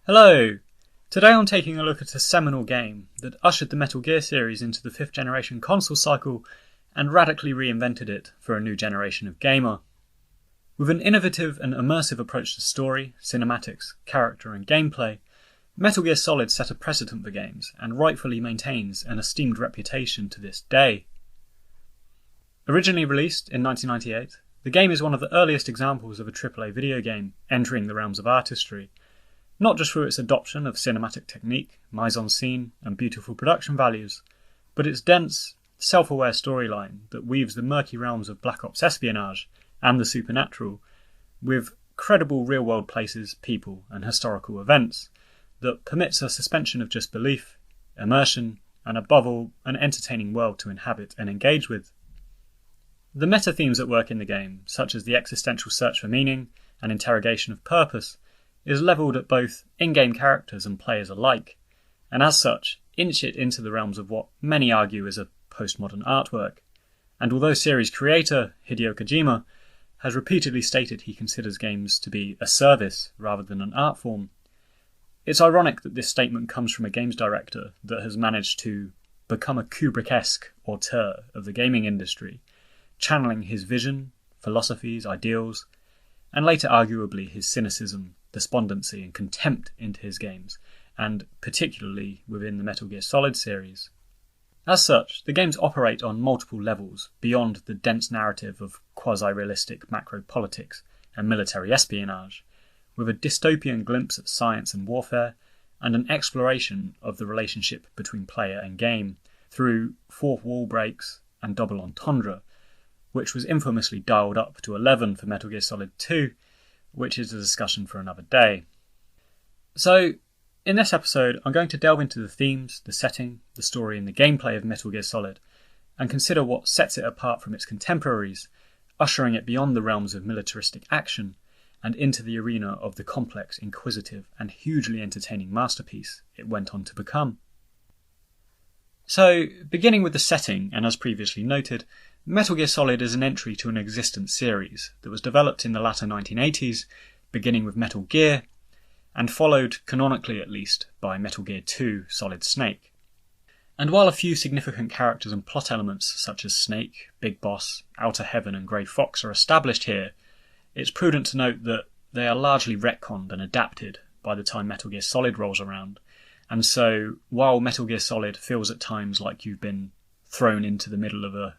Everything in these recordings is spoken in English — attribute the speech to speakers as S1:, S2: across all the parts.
S1: Hello! Today I'm taking a look at a seminal game that ushered the Metal Gear series into the 5th generation console cycle and radically reinvented it for a new generation of gamer. With an innovative and immersive approach to story, cinematics, character and gameplay, Metal Gear Solid set a precedent for games and rightfully maintains an esteemed reputation to this day. Originally released in 1998, the game is one of the earliest examples of a AAA video game entering the realms of artistry, not just through its adoption of cinematic technique, mise-en-scene and beautiful production values, but its dense, self-aware storyline that weaves the murky realms of Black Ops espionage and the supernatural with credible real-world places, people and historical events that permits a suspension of disbelief, immersion and above all an entertaining world to inhabit and engage with. The meta-themes at work in the game, such as the existential search for meaning and interrogation of purpose, is levelled at both in-game characters and players alike, and as such, inch it into the realms of what many argue is a postmodern artwork. And although series creator Hideo Kojima has repeatedly stated he considers games to be a service rather than an art form, it's ironic that this statement comes from a games director that has managed to become a Kubrick-esque auteur of the gaming industry, channeling his vision, philosophies, ideals, and later arguably his cynicism, despondency and contempt into his games, and particularly within the Metal Gear Solid series. As such, the games operate on multiple levels beyond the dense narrative of quasi-realistic macro-politics and military espionage, with a dystopian glimpse at science and warfare, and an exploration of the relationship between player and game through fourth wall breaks and double entendre, which was infamously dialed up to 11 for Metal Gear Solid 2, which is a discussion for another day. So, in this episode, I'm going to delve into the themes, the setting, the story and the gameplay of Metal Gear Solid, and consider what sets it apart from its contemporaries, ushering it beyond the realms of militaristic action and into the arena of the complex, inquisitive and hugely entertaining masterpiece it went on to become. So, beginning with the setting, and as previously noted, Metal Gear Solid is an entry to an existent series that was developed in the latter 1980s, beginning with Metal Gear, and followed, canonically at least, by Metal Gear 2 Solid Snake. And while a few significant characters and plot elements such as Snake, Big Boss, Outer Heaven and Grey Fox are established here, it's prudent to note that they are largely retconned and adapted by the time Metal Gear Solid rolls around, and so while Metal Gear Solid feels at times like you've been thrown into the middle of a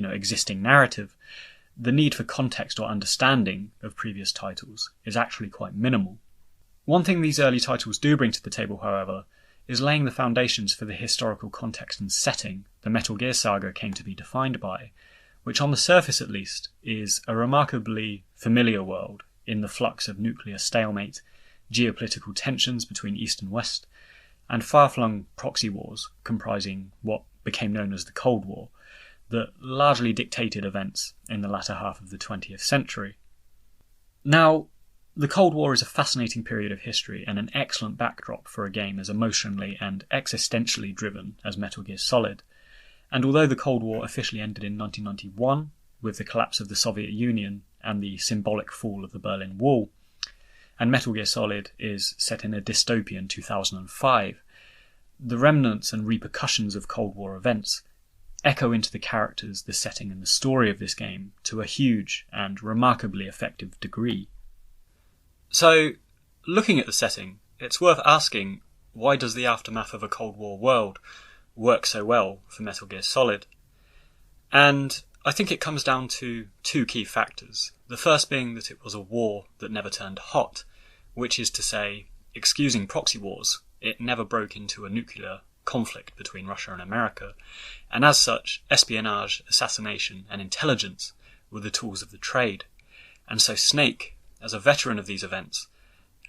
S1: existing narrative, the need for context or understanding of previous titles is actually quite minimal. One thing these early titles do bring to the table, however, is laying the foundations for the historical context and setting the Metal Gear saga came to be defined by, which on the surface at least is a remarkably familiar world in the flux of nuclear stalemate, geopolitical tensions between East and West, and far-flung proxy wars comprising what became known as the Cold War, that largely dictated events in the latter half of the 20th century. Now, the Cold War is a fascinating period of history and an excellent backdrop for a game as emotionally and existentially driven as Metal Gear Solid. And although the Cold War officially ended in 1991, with the collapse of the Soviet Union and the symbolic fall of the Berlin Wall, and Metal Gear Solid is set in a dystopian 2005, the remnants and repercussions of Cold War events echo into the characters, the setting and the story of this game to a huge and remarkably effective degree. So, looking at the setting, it's worth asking, why does the aftermath of a Cold War world work so well for Metal Gear Solid? And I think it comes down to two key factors. The first being that it was a war that never turned hot, which is to say, excusing proxy wars, it never broke into a nuclear conflict between Russia and America, and as such, espionage, assassination and intelligence were the tools of the trade. And so Snake, as a veteran of these events,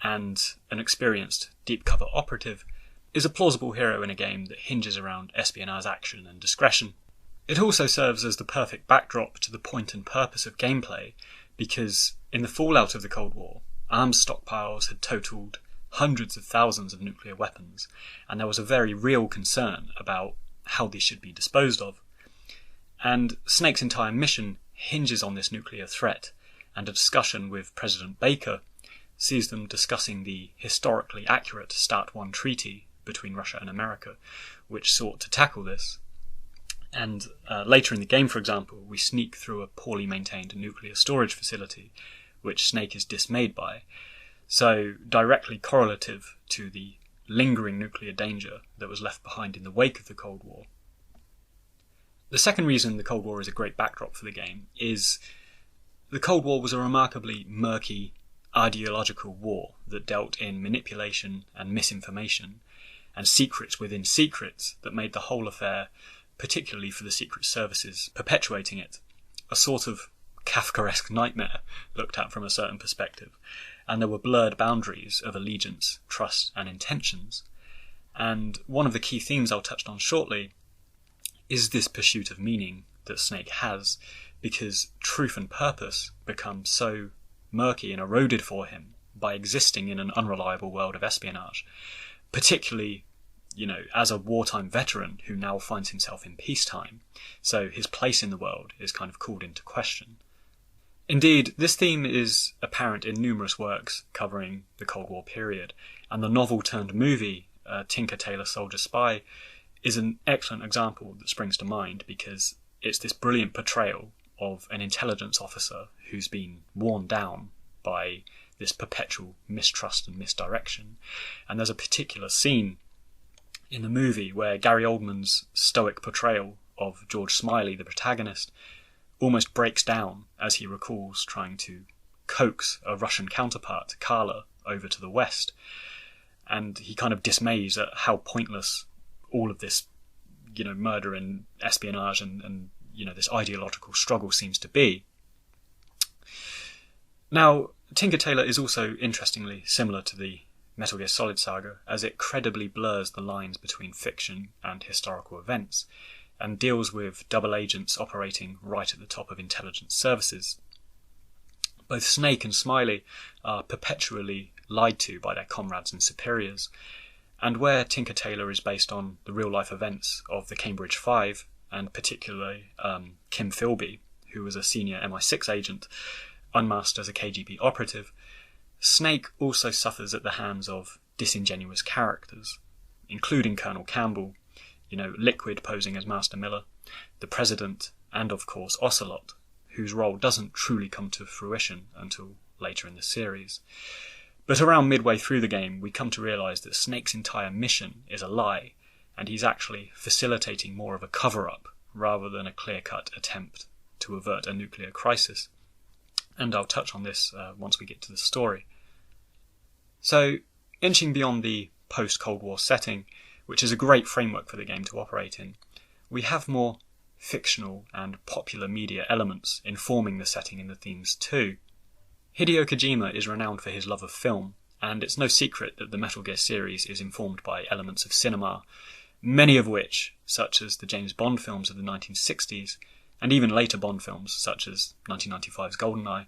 S1: and an experienced deep cover operative, is a plausible hero in a game that hinges around espionage action and discretion. It also serves as the perfect backdrop to the point and purpose of gameplay, because in the fallout of the Cold War, arms stockpiles had totalled hundreds of thousands of nuclear weapons, and there was a very real concern about how these should be disposed of. And Snake's entire mission hinges on this nuclear threat, and a discussion with President Baker sees them discussing the historically accurate START 1 treaty between Russia and America, which sought to tackle this. And later in the game, for example, we sneak through a poorly maintained nuclear storage facility, which Snake is dismayed by, so directly correlative to the lingering nuclear danger that was left behind in the wake of the Cold War. The second reason the Cold War is a great backdrop for the game is the Cold War was a remarkably murky ideological war that dealt in manipulation and misinformation, and secrets within secrets that made the whole affair, particularly for the secret services perpetuating it, a sort of Kafkaesque nightmare looked at from a certain perspective. And there were blurred boundaries of allegiance, trust, and intentions. And one of the key themes I'll touch on shortly is this pursuit of meaning that Snake has, because truth and purpose become so murky and eroded for him by existing in an unreliable world of espionage, particularly, as a wartime veteran who now finds himself in peacetime. So his place in the world is kind of called into question. Indeed, this theme is apparent in numerous works covering the Cold War period, and the novel-turned-movie Tinker Tailor Soldier Spy is an excellent example that springs to mind, because it's this brilliant portrayal of an intelligence officer who's been worn down by this perpetual mistrust and misdirection. And there's a particular scene in the movie where Gary Oldman's stoic portrayal of George Smiley, the protagonist, almost breaks down as he recalls trying to coax a Russian counterpart, Carla, over to the West. And he kind of dismays at how pointless all of this, murder and espionage and this ideological struggle seems to be. Now, Tinker Tailor is also interestingly similar to the Metal Gear Solid saga, as it credibly blurs the lines between fiction and historical events, and deals with double agents operating right at the top of intelligence services. Both Snake and Smiley are perpetually lied to by their comrades and superiors, and where Tinker Tailor is based on the real-life events of the Cambridge Five, and particularly Kim Philby, who was a senior MI6 agent, unmasked as a KGB operative, Snake also suffers at the hands of disingenuous characters, including Colonel Campbell, Liquid posing as Master Miller, the President, and of course Ocelot, whose role doesn't truly come to fruition until later in the series. But around midway through the game, we come to realise that Snake's entire mission is a lie, and he's actually facilitating more of a cover-up rather than a clear-cut attempt to avert a nuclear crisis. And I'll touch on this once we get to the story. So, inching beyond the post-Cold War setting, which is a great framework for the game to operate in, we have more fictional and popular media elements informing the setting and the themes too. Hideo Kojima is renowned for his love of film, and it's no secret that the Metal Gear series is informed by elements of cinema, many of which, such as the James Bond films of the 1960s, and even later Bond films, such as 1995's GoldenEye,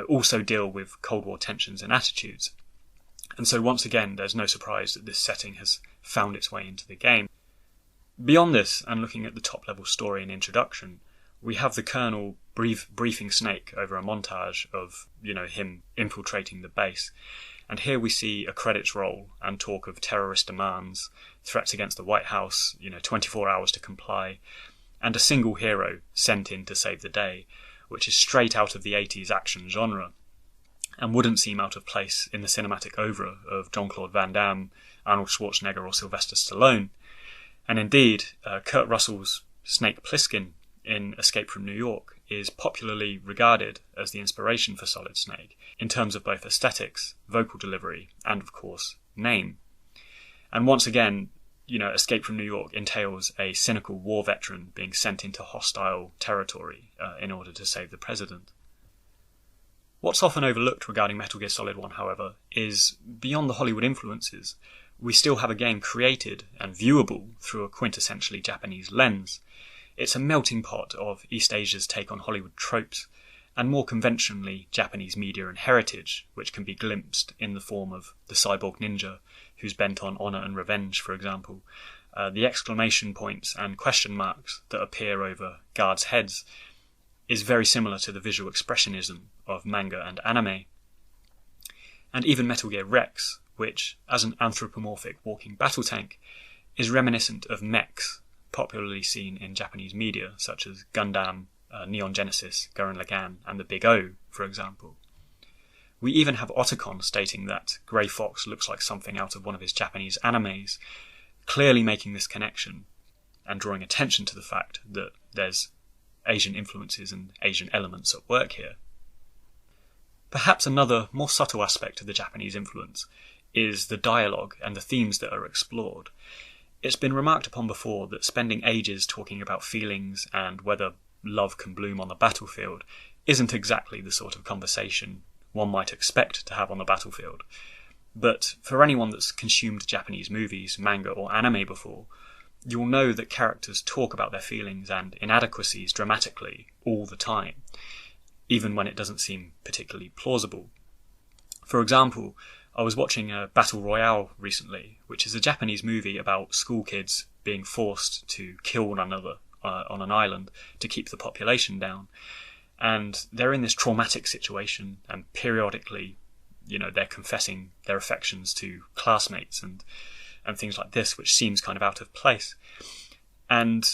S1: also deal with Cold War tensions and attitudes. And so once again, there's no surprise that this setting has found its way into the game. Beyond this, and looking at the top-level story and introduction, we have the Colonel briefing Snake over a montage of, him infiltrating the base. And here we see a credits roll and talk of terrorist demands, threats against the White House, 24 hours to comply, and a single hero sent in to save the day, which is straight out of the 80s action genre, and wouldn't seem out of place in the cinematic oeuvre of Jean-Claude Van Damme, Arnold Schwarzenegger or Sylvester Stallone. And indeed, Kurt Russell's Snake Plissken in Escape from New York is popularly regarded as the inspiration for Solid Snake in terms of both aesthetics, vocal delivery, and of course, name. And once again, Escape from New York entails a cynical war veteran being sent into hostile territory in order to save the president. What's often overlooked regarding Metal Gear Solid 1, however, is beyond the Hollywood influences, we still have a game created and viewable through a quintessentially Japanese lens. It's a melting pot of East Asia's take on Hollywood tropes, and more conventionally Japanese media and heritage, which can be glimpsed in the form of the cyborg ninja, who's bent on honour and revenge, for example, the exclamation points and question marks that appear over guards' heads is very similar to the visual expressionism of manga and anime. and even Metal Gear Rex, which, as an anthropomorphic walking battle tank, is reminiscent of mechs popularly seen in Japanese media, such as Gundam, Neon Genesis, Gurren Lagann, and the Big O, for example. We even have Otacon stating that Grey Fox looks like something out of one of his Japanese animes, clearly making this connection and drawing attention to the fact that there's Asian influences and Asian elements at work here. Perhaps another more subtle aspect of the Japanese influence is the dialogue and the themes that are explored. It's been remarked upon before that spending ages talking about feelings and whether love can bloom on the battlefield isn't exactly the sort of conversation one might expect to have on the battlefield. But for anyone that's consumed Japanese movies, manga or anime before, you'll know that characters talk about their feelings and inadequacies dramatically all the time, even when it doesn't seem particularly plausible. For example, I was watching a Battle Royale recently, which is a Japanese movie about school kids being forced to kill one another on an island to keep the population down. And they're in this traumatic situation, and periodically, they're confessing their affections to classmates and things like this, which seems kind of out of place. And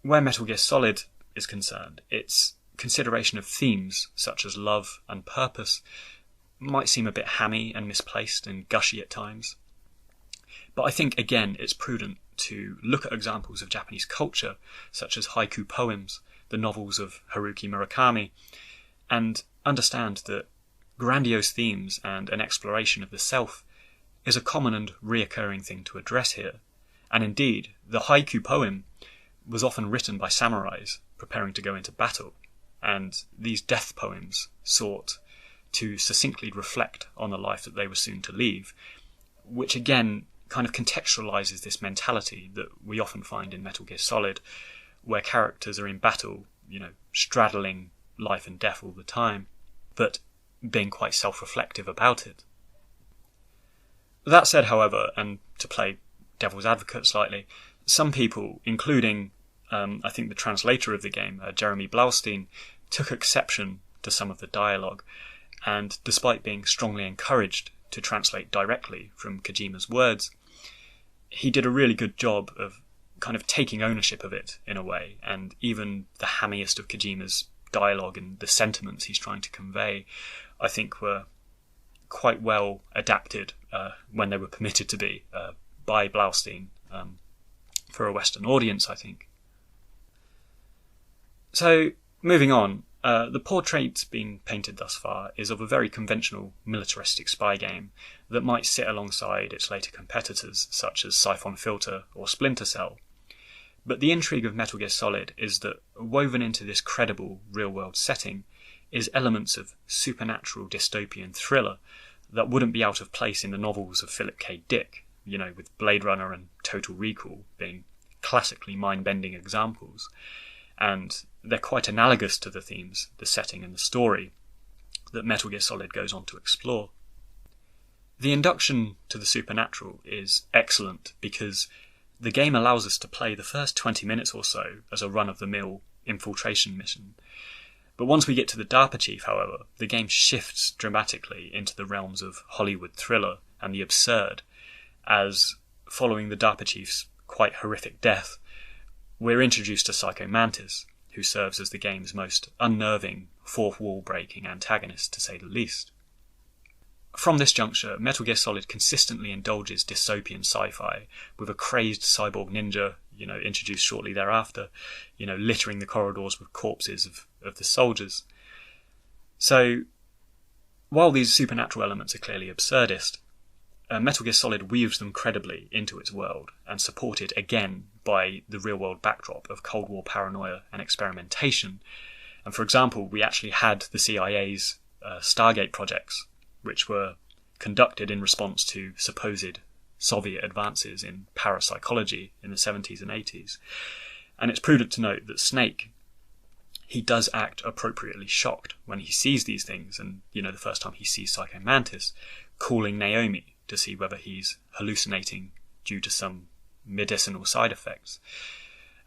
S1: where Metal Gear Solid is concerned, its consideration of themes such as love and purpose might seem a bit hammy and misplaced and gushy at times. But I think, again, it's prudent to look at examples of Japanese culture, such as haiku poems, the novels of Haruki Murakami, and understand that grandiose themes and an exploration of the self is a common and reoccurring thing to address here. And indeed, the haiku poem was often written by samurais preparing to go into battle, and these death poems sought to succinctly reflect on the life that they were soon to leave, which again kind of contextualizes this mentality that we often find in Metal Gear Solid, where characters are in battle, straddling life and death all the time, but being quite self-reflective about it. That said, however, and to play devil's advocate slightly, some people, including I think the translator of the game, Jeremy Blaustein, took exception to some of the dialogue, and despite being strongly encouraged to translate directly from Kojima's words, he did a really good job of kind of taking ownership of it in a way, and even the hammiest of Kojima's dialogue and the sentiments he's trying to convey, I think were quite well adapted when they were permitted to be by Blaustein for a Western audience, I think. So, moving on, the portrait being painted thus far is of a very conventional militaristic spy game that might sit alongside its later competitors such as Siphon Filter or Splinter Cell. But the intrigue of Metal Gear Solid is that woven into this credible real-world setting is elements of supernatural dystopian thriller that wouldn't be out of place in the novels of Philip K. Dick, with Blade Runner and Total Recall being classically mind-bending examples. And they're quite analogous to the themes, the setting and the story that Metal Gear Solid goes on to explore. The induction to the supernatural is excellent because the game allows us to play the first 20 minutes or so as a run-of-the-mill infiltration mission. But once we get to the DARPA chief, however, the game shifts dramatically into the realms of Hollywood thriller and the absurd, as following the DARPA chief's quite horrific death, we're introduced to Psycho Mantis, who serves as the game's most unnerving, fourth-wall-breaking antagonist, to say the least. From this juncture, Metal Gear Solid consistently indulges dystopian sci-fi, with a crazed cyborg ninja, introduced shortly thereafter, littering the corridors with corpses of the soldiers. So, while these supernatural elements are clearly absurdist, Metal Gear Solid weaves them credibly into its world, and supported again by the real-world backdrop of Cold War paranoia and experimentation. And for example, we actually had the CIA's Stargate projects, which were conducted in response to supposed Soviet advances in parapsychology in the 70s and 80s. And it's prudent to note that Snake, he does act appropriately shocked when he sees these things, and, the first time he sees Psycho Mantis, calling Naomi to see whether he's hallucinating due to some medicinal side effects.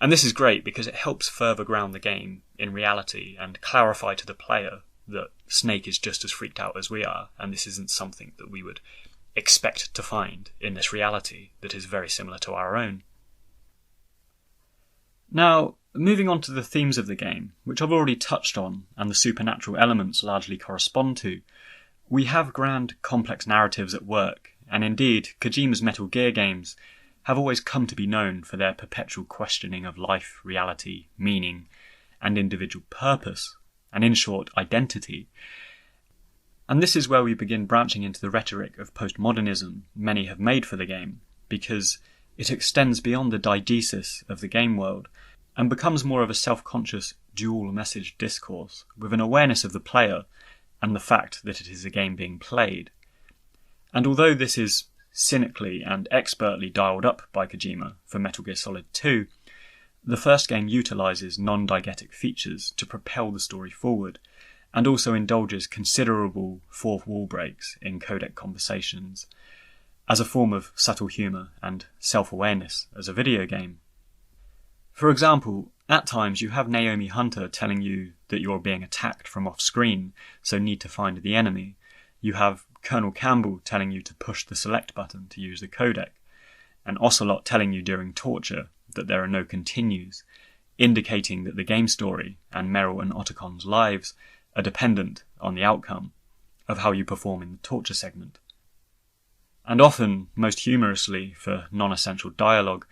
S1: And this is great because it helps further ground the game in reality and clarify to the player that Snake is just as freaked out as we are, and this isn't something that we would expect to find in this reality that is very similar to our own. Now, moving on to the themes of the game, which I've already touched on and the supernatural elements largely correspond to, we have grand, complex narratives at work, and indeed, Kojima's Metal Gear games have always come to be known for their perpetual questioning of life, reality, meaning, and individual purpose, and in short, identity. And this is where we begin branching into the rhetoric of postmodernism many have made for the game, because it extends beyond the deidesis of the game world and becomes more of a self-conscious dual-message discourse with an awareness of the player and the fact that it is a game being played. And although this is cynically and expertly dialed up by Kojima for Metal Gear Solid 2, the first game utilises non-diegetic features to propel the story forward, and also indulges considerable fourth wall breaks in codec conversations, as a form of subtle humour and self-awareness as a video game. For example, at times you have Naomi Hunter telling you that you're being attacked from off-screen, so need to find the enemy. You have Colonel Campbell telling you to push the select button to use the codec, and Ocelot telling you during torture that there are no continues, indicating that the game story and Meryl and Otacon's lives are dependent on the outcome of how you perform in the torture segment. And often, most humorously for non-essential dialogue,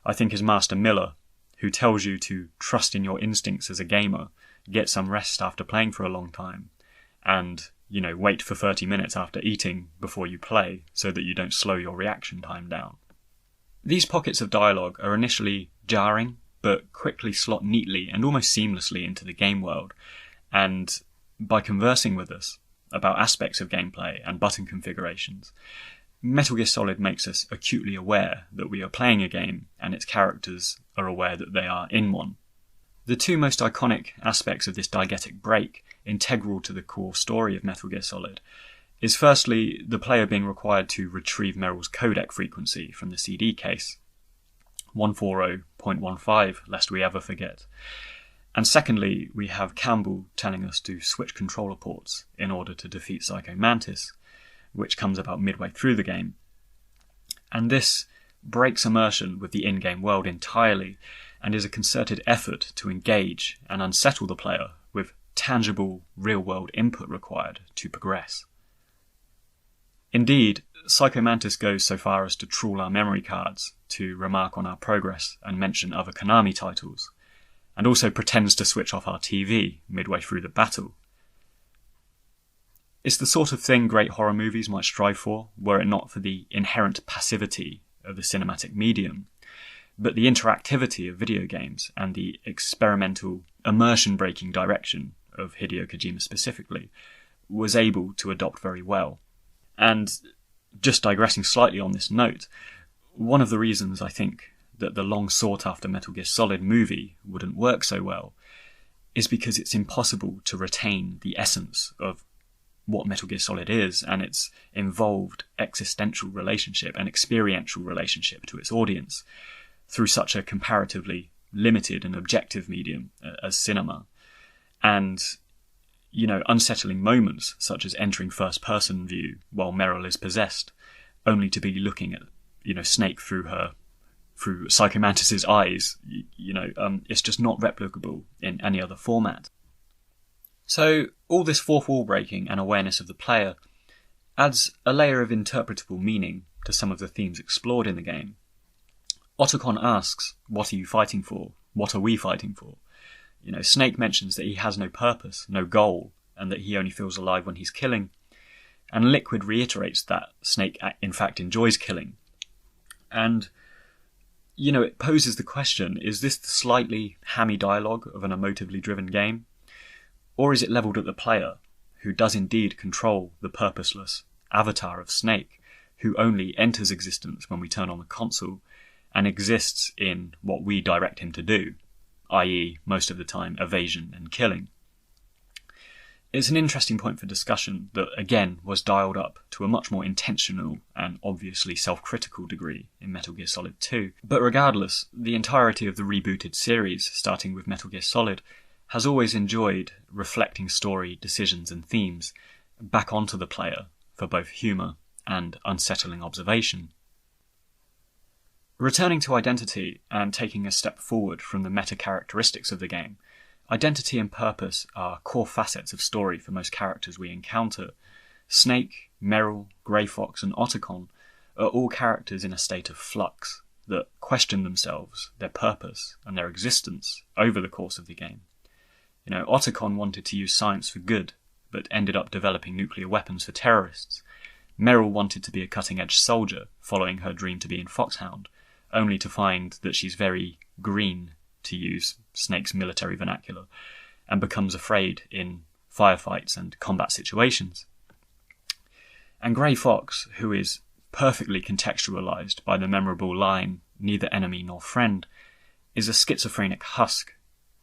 S1: I think is Master Miller, who tells you to trust in your instincts as a gamer, get some rest after playing for a long time, and, wait for 30 minutes after eating before you play so that you don't slow your reaction time down. These pockets of dialogue are initially jarring, but quickly slot neatly and almost seamlessly into the game world, and by conversing with us about aspects of gameplay and button configurations, Metal Gear Solid makes us acutely aware that we are playing a game and its characters are aware that they are in one. The two most iconic aspects of this diegetic break, integral to the core story of Metal Gear Solid, is firstly the player being required to retrieve Meryl's codec frequency from the CD case, 140.15, lest we ever forget. And secondly, we have Campbell telling us to switch controller ports in order to defeat Psycho Mantis, which comes about midway through the game. And this breaks immersion with the in-game world entirely and is a concerted effort to engage and unsettle the player with tangible, real-world input required to progress. Indeed, Psycho Mantis goes so far as to trawl our memory cards to remark on our progress and mention other Konami titles, and also pretends to switch off our TV midway through the battle. It's the sort of thing great horror movies might strive for, were it not for the inherent passivity of the cinematic medium, but the interactivity of video games and the experimental, immersion-breaking direction of Hideo Kojima specifically was able to adopt very well. And just digressing slightly on this note, one of the reasons I think that the long sought-after Metal Gear Solid movie wouldn't work so well is because it's impossible to retain the essence of what Metal Gear Solid is and its involved existential relationship and experiential relationship to its audience through such a comparatively limited and objective medium as cinema. And, unsettling moments such as entering first-person view while Meryl is possessed, only to be looking at, Snake through Psycho Mantis's eyes, it's just not replicable in any other format. So all this fourth wall breaking and awareness of the player adds a layer of interpretable meaning to some of the themes explored in the game. Otacon asks, what are you fighting for? What are we fighting for? Snake mentions that he has no purpose, no goal, and that he only feels alive when he's killing. And Liquid reiterates that Snake in fact enjoys killing. And, it poses the question, is this the slightly hammy dialogue of an emotively driven game? Or is it levelled at the player, who does indeed control the purposeless avatar of Snake, who only enters existence when we turn on the console, and exists in what we direct him to do, i.e., most of the time, evasion and killing? It's an interesting point for discussion that, again, was dialed up to a much more intentional and obviously self-critical degree in Metal Gear Solid 2. But regardless, the entirety of the rebooted series, starting with Metal Gear Solid, has always enjoyed reflecting story, decisions and themes back onto the player for both humour and unsettling observation. Returning to identity and taking a step forward from the meta-characteristics of the game, identity and purpose are core facets of story for most characters we encounter. Snake, Meryl, Grey Fox and Otacon are all characters in a state of flux that question themselves, their purpose and their existence over the course of the game. Otacon wanted to use science for good, but ended up developing nuclear weapons for terrorists. Meryl wanted to be a cutting-edge soldier, following her dream to be in Foxhound, only to find that she's very green, to use Snake's military vernacular, and becomes afraid in firefights and combat situations. And Grey Fox, who is perfectly contextualised by the memorable line, "neither enemy nor friend," is a schizophrenic husk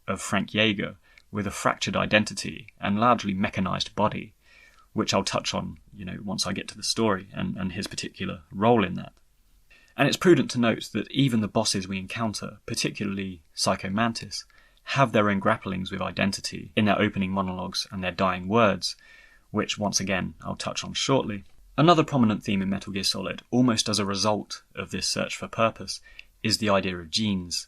S1: of Frank Jaeger with a fractured identity and largely mechanised body, which I'll touch on, once I get to the story and his particular role in that. And it's prudent to note that even the bosses we encounter, particularly Psycho Mantis, have their own grapplings with identity in their opening monologues and their dying words, which once again I'll touch on shortly. Another prominent theme in Metal Gear Solid, almost as a result of this search for purpose, is the idea of genes.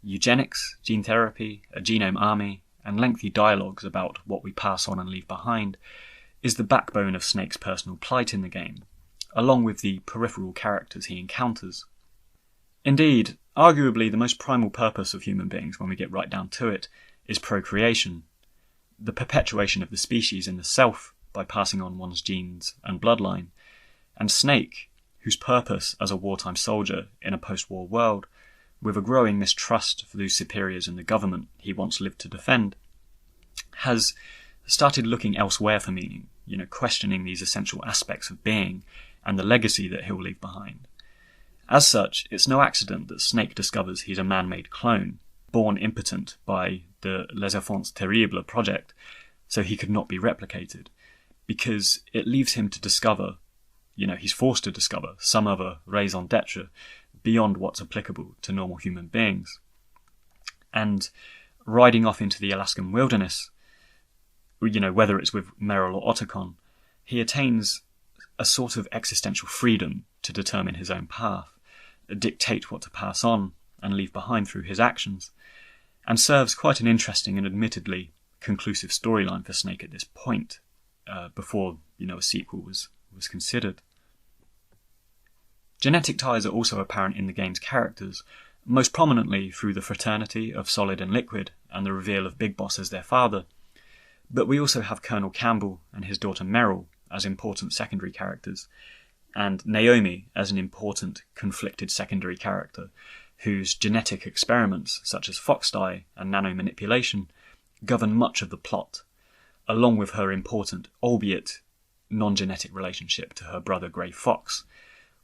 S1: Eugenics, gene therapy, a genome army, and lengthy dialogues about what we pass on and leave behind is the backbone of Snake's personal plight in the game, along with the peripheral characters he encounters. Indeed, arguably the most primal purpose of human beings, when we get right down to it, is procreation, the perpetuation of the species in the self by passing on one's genes and bloodline. And Snake, whose purpose as a wartime soldier in a post-war world, with a growing mistrust for those superiors in the government he once lived to defend, has started looking elsewhere for meaning, questioning these essential aspects of being and the legacy that he'll leave behind. As such, it's no accident that Snake discovers he's a man-made clone, born impotent by the Les Enfants Terribles project, so he could not be replicated, because it leaves him to discover, he's forced to discover some other raison d'etre beyond what's applicable to normal human beings. And riding off into the Alaskan wilderness, whether it's with Meryl or Otacon, he attains a sort of existential freedom to determine his own path, dictate what to pass on and leave behind through his actions, and serves quite an interesting and admittedly conclusive storyline for Snake at this point, before a sequel was considered. Genetic ties are also apparent in the game's characters, most prominently through the fraternity of Solid and Liquid and the reveal of Big Boss as their father, but we also have Colonel Campbell and his daughter Meryl as important secondary characters, and Naomi as an important conflicted secondary character, whose genetic experiments such as fox-dye and nanomanipulation govern much of the plot, along with her important, albeit non-genetic relationship to her brother Grey Fox,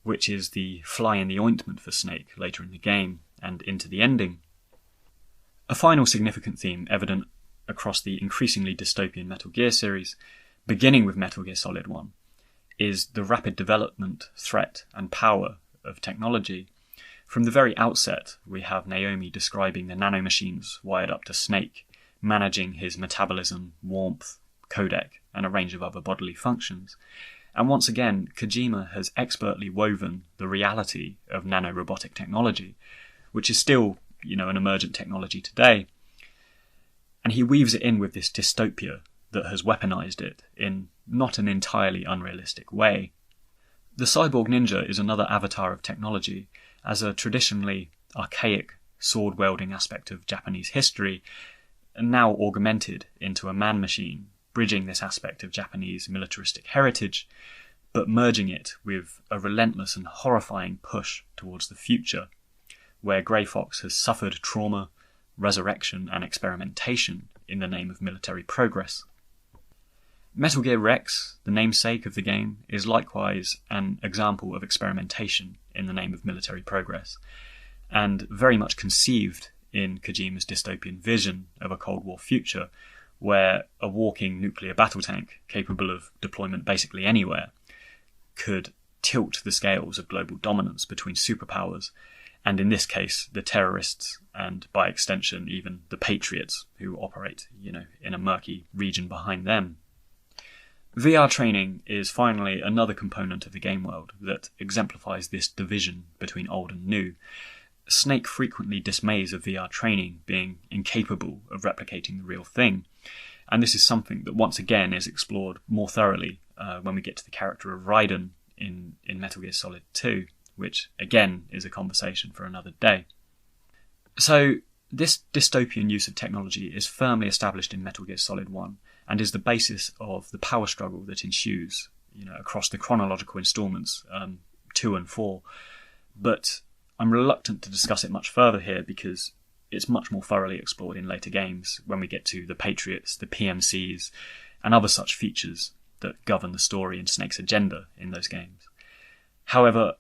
S1: which is the fly in the ointment for Snake later in the game and into the ending. A final significant theme evident across the increasingly dystopian Metal Gear series, beginning with Metal Gear Solid 1, is the rapid development, threat and power of technology. From the very outset, we have Naomi describing the nanomachines wired up to Snake, managing his metabolism, warmth, codec, and a range of other bodily functions. And once again, Kojima has expertly woven the reality of nanorobotic technology, which is still, an emergent technology today. And he weaves it in with this dystopia that has weaponized it in not an entirely unrealistic way. The cyborg ninja is another avatar of technology, as a traditionally archaic sword-wielding aspect of Japanese history, and now augmented into a man-machine, bridging this aspect of Japanese militaristic heritage, but merging it with a relentless and horrifying push towards the future, where Grey Fox has suffered trauma, resurrection and experimentation in the name of military progress. Metal Gear Rex, the namesake of the game, is likewise an example of experimentation in the name of military progress, and very much conceived in Kojima's dystopian vision of a Cold War future, where a walking nuclear battle tank, capable of deployment basically anywhere, could tilt the scales of global dominance between superpowers and in this case, the terrorists, and by extension, even the patriots who operate, in a murky region behind them. VR training is finally another component of the game world that exemplifies this division between old and new. Snake frequently dismays of VR training being incapable of replicating the real thing, and this is something that once again is explored more thoroughly when we get to the character of Raiden in Metal Gear Solid 2, which again is a conversation for another day. So this dystopian use of technology is firmly established in Metal Gear Solid 1 and is the basis of the power struggle that ensues across the chronological installments 2 and 4. But I'm reluctant to discuss it much further here because it's much more thoroughly explored in later games when we get to the Patriots, the PMCs, and other such features that govern the story and Snake's agenda in those games. However,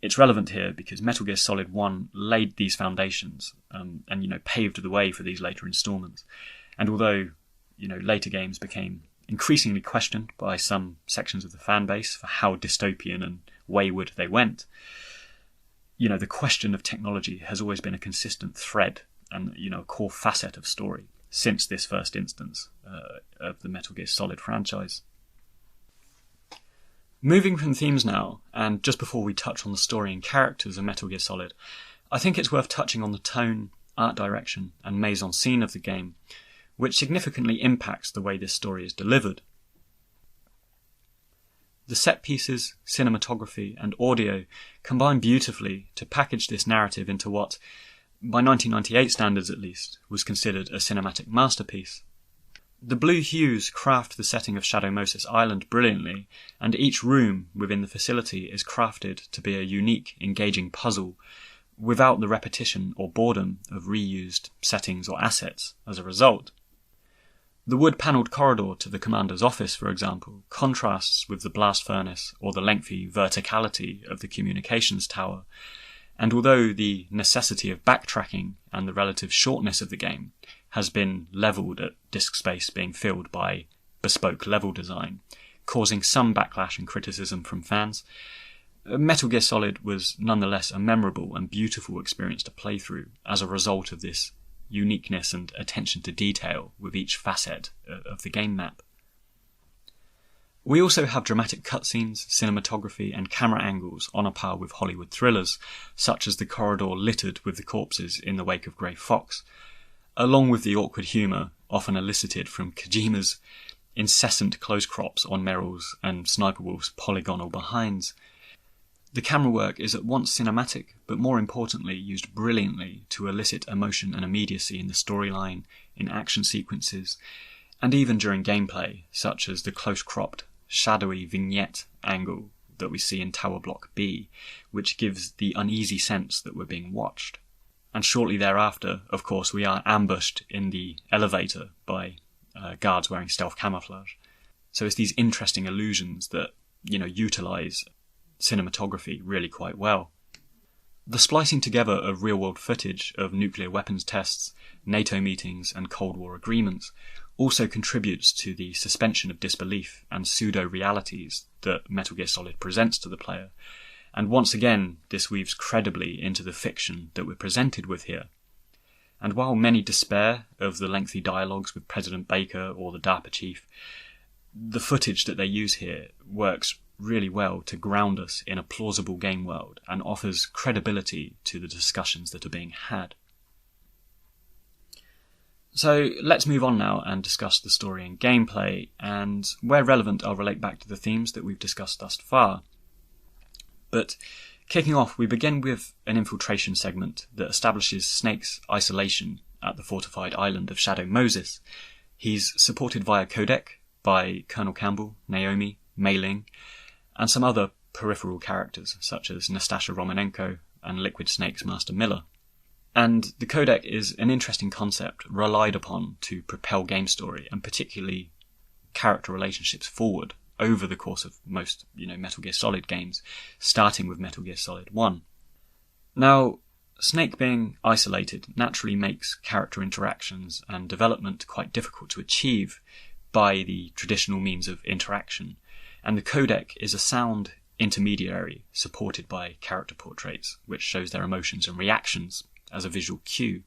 S1: it's relevant here because Metal Gear Solid 1 laid these foundations and paved the way for these later installments. And although later games became increasingly questioned by some sections of the fan base for how dystopian and wayward they went, the question of technology has always been a consistent thread and a core facet of story since this first instance of the Metal Gear Solid franchise. Moving from themes now, and just before we touch on the story and characters of Metal Gear Solid, I think it's worth touching on the tone, art direction, and mise-en-scene of the game, which significantly impacts the way this story is delivered. The set pieces, cinematography, and audio combine beautifully to package this narrative into what, by 1998 standards at least, was considered a cinematic masterpiece. The blue hues craft the setting of Shadow Moses Island brilliantly, and each room within the facility is crafted to be a unique, engaging puzzle, without the repetition or boredom of reused settings or assets as a result. The wood-panelled corridor to the commander's office, for example, contrasts with the blast furnace or the lengthy verticality of the communications tower, and although the necessity of backtracking and the relative shortness of the game has been levelled at disk space being filled by bespoke level design, causing some backlash and criticism from fans, Metal Gear Solid was nonetheless a memorable and beautiful experience to play through as a result of this uniqueness and attention to detail with each facet of the game map. We also have dramatic cutscenes, cinematography and camera angles on a par with Hollywood thrillers, such as the corridor littered with the corpses in the wake of Grey Fox, along with the awkward humour often elicited from Kojima's incessant close crops on Meryl's and Sniper Wolf's polygonal behinds. The camera work is at once cinematic, but more importantly used brilliantly to elicit emotion and immediacy in the storyline, in action sequences, and even during gameplay, such as the close-cropped, shadowy vignette angle that we see in Tower Block B, which gives the uneasy sense that we're being watched. And shortly thereafter, of course, we are ambushed in the elevator by guards wearing stealth camouflage. So it's these interesting illusions that, utilise cinematography really quite well. The splicing together of real-world footage of nuclear weapons tests, NATO meetings and Cold War agreements also contributes to the suspension of disbelief and pseudo-realities that Metal Gear Solid presents to the player, and once again this weaves credibly into the fiction that we're presented with here. And while many despair of the lengthy dialogues with President Baker or the DARPA chief, the footage that they use here works really well to ground us in a plausible game world and offers credibility to the discussions that are being had. So let's move on now and discuss the story and gameplay, and where relevant I'll relate back to the themes that we've discussed thus far. But kicking off, we begin with an infiltration segment that establishes Snake's isolation at the fortified island of Shadow Moses. He's supported via codec by Colonel Campbell, Naomi, Mei Ling, and some other peripheral characters such as Nastasha Romanenko and Liquid Snake's Master Miller. And the codec is an interesting concept relied upon to propel game story and particularly character relationships forward over the course of most, Metal Gear Solid games, starting with Metal Gear Solid 1. Now, Snake being isolated naturally makes character interactions and development quite difficult to achieve by the traditional means of interaction, and the codec is a sound intermediary supported by character portraits, which shows their emotions and reactions as a visual cue.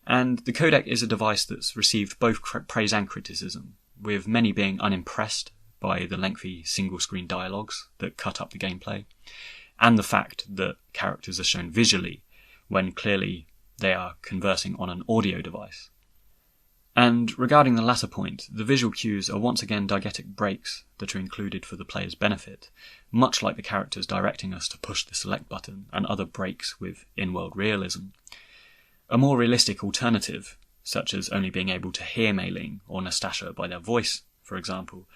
S1: And the codec is a device that's received both praise and criticism, with many being unimpressed by the lengthy single-screen dialogues that cut up the gameplay, and the fact that characters are shown visually when clearly they are conversing on an audio device. And regarding the latter point, the visual cues are once again diegetic breaks that are included for the player's benefit, much like the characters directing us to push the select button and other breaks with in-world realism. A more realistic alternative, such as only being able to hear Mei Ling or Nastasha by their voice, for example,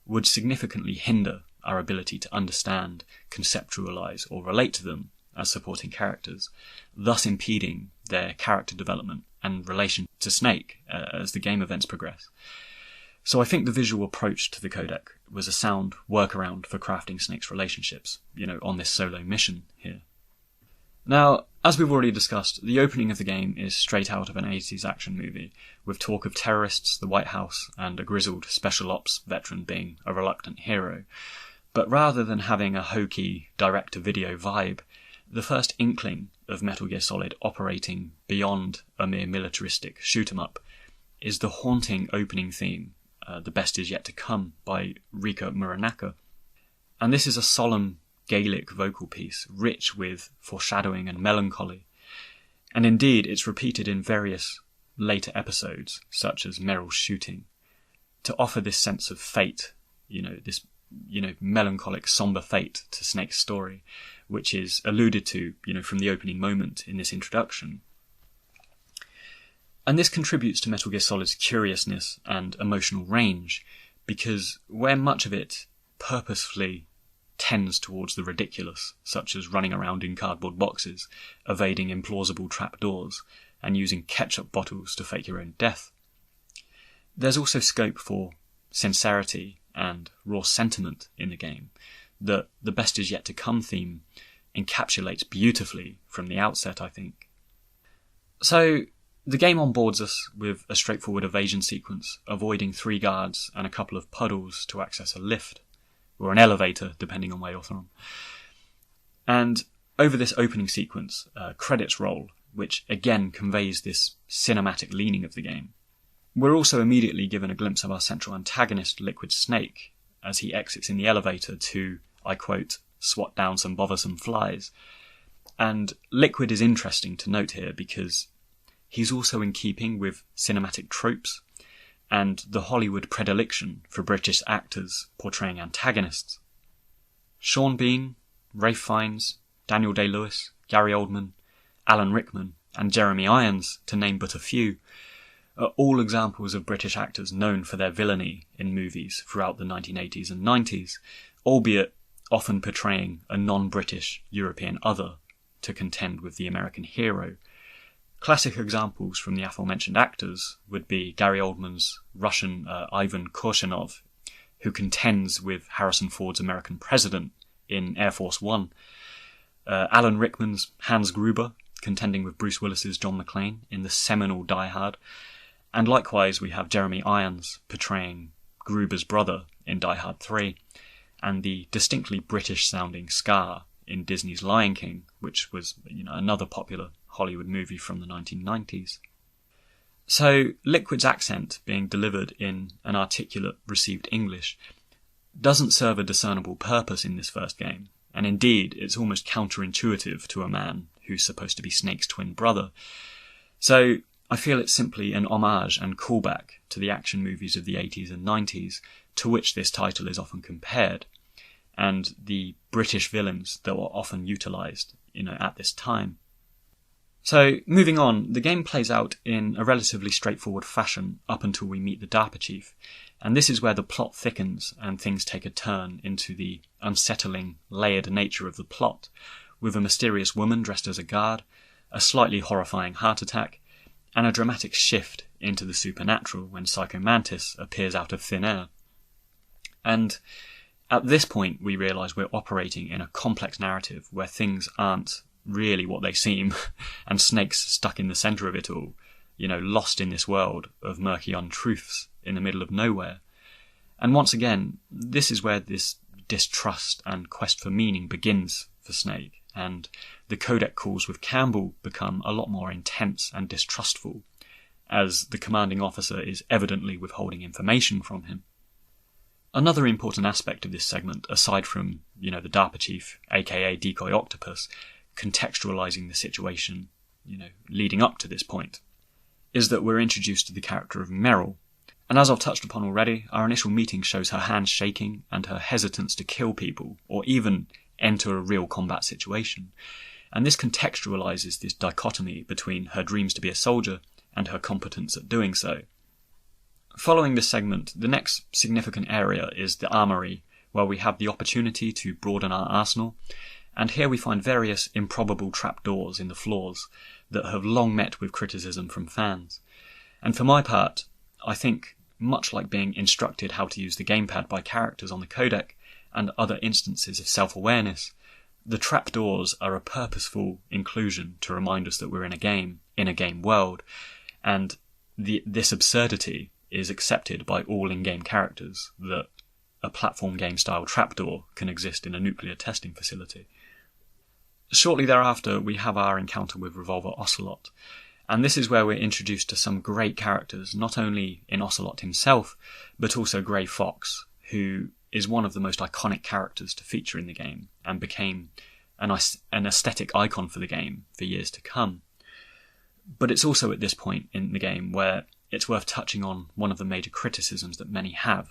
S1: would significantly hinder our ability to understand, conceptualize, or relate to them as supporting characters, thus impeding their character development and relation to Snake as the game events progress. So I think the visual approach to the codec was a sound workaround for crafting Snake's relationships, on this solo mission here. Now, as we've already discussed, the opening of the game is straight out of an 80s action movie, with talk of terrorists, the White House, and a grizzled special ops veteran being a reluctant hero. But rather than having a hokey direct-to-video vibe, the first inkling of Metal Gear Solid operating beyond a mere militaristic shoot-'em-up is the haunting opening theme, The Best Is Yet to Come, by Rika Muranaka. And this is a solemn Gaelic vocal piece, rich with foreshadowing and melancholy. And indeed, it's repeated in various later episodes, such as Meryl's shooting, to offer this sense of fate, this melancholic, somber fate to Snake's story, which is alluded to, from the opening moment in this introduction. And this contributes to Metal Gear Solid's curiousness and emotional range, because where much of it purposefully tends towards the ridiculous, such as running around in cardboard boxes, evading implausible trapdoors, and using ketchup bottles to fake your own death, there's also scope for sincerity and raw sentiment in the game that the Best Is Yet to Come theme encapsulates beautifully from the outset, I think. So, the game onboards us with a straightforward evasion sequence, avoiding 3 guards and a couple of puddles to access a lift, or an elevator, depending on where you're from. And over this opening sequence, credits roll, which again conveys this cinematic leaning of the game. We're also immediately given a glimpse of our central antagonist, Liquid Snake, as he exits in the elevator to, I quote, swat down some bothersome flies. And Liquid is interesting to note here because he's also in keeping with cinematic tropes and the Hollywood predilection for British actors portraying antagonists. Sean Bean, Ralph Fiennes, Daniel Day-Lewis, Gary Oldman, Alan Rickman, and Jeremy Irons, to name but a few, are all examples of British actors known for their villainy in movies throughout the 1980s and 90s, albeit often portraying a non-British European other to contend with the American hero. Classic examples from the aforementioned actors would be Gary Oldman's Russian Ivan Korshunov, who contends with Harrison Ford's American president in Air Force One, Alan Rickman's Hans Gruber, contending with Bruce Willis's John McClane in the seminal Die Hard, and likewise we have Jeremy Irons portraying Gruber's brother in Die Hard 3, and the distinctly British-sounding Scar in Disney's Lion King, which was another popular Hollywood movie from the 1990s. So Liquid's accent being delivered in an articulate received English doesn't serve a discernible purpose in this first game, and indeed it's almost counterintuitive to a man who's supposed to be Snake's twin brother. So I feel it's simply an homage and callback to the action movies of the 80s and 90s to which this title is often compared, and the British villains that were often utilised, at this time. So, moving on, the game plays out in a relatively straightforward fashion up until we meet the DARPA chief, and this is where the plot thickens and things take a turn into the unsettling, layered nature of the plot, with a mysterious woman dressed as a guard, a slightly horrifying heart attack, and a dramatic shift into the supernatural when Psycho Mantis appears out of thin air. And at this point we realise we're operating in a complex narrative where things aren't really what they seem, and Snake's stuck in the centre of it all, lost in this world of murky untruths in the middle of nowhere. And once again, this is where this distrust and quest for meaning begins for Snake, and the codec calls with Campbell become a lot more intense and distrustful, as the commanding officer is evidently withholding information from him. Another important aspect of this segment, aside from, the DARPA chief, aka Decoy Octopus, contextualizing the situation, leading up to this point, is that we're introduced to the character of Meryl. And as I've touched upon already, our initial meeting shows her hands shaking and her hesitance to kill people, or even enter a real combat situation. And this contextualizes this dichotomy between her dreams to be a soldier and her competence at doing so. Following this segment, the next significant area is the armory, where we have the opportunity to broaden our arsenal, and here we find various improbable trapdoors in the floors that have long met with criticism from fans. And for my part, I think, much like being instructed how to use the gamepad by characters on the codec and other instances of self-awareness, the trapdoors are a purposeful inclusion to remind us that we're in a game world, and this absurdity is accepted by all in-game characters, that a platform game-style trapdoor can exist in a nuclear testing facility. Shortly thereafter, we have our encounter with Revolver Ocelot, and this is where we're introduced to some great characters, not only in Ocelot himself, but also Grey Fox, who is one of the most iconic characters to feature in the game, and became an aesthetic icon for the game for years to come. But it's also at this point in the game where it's worth touching on one of the major criticisms that many have,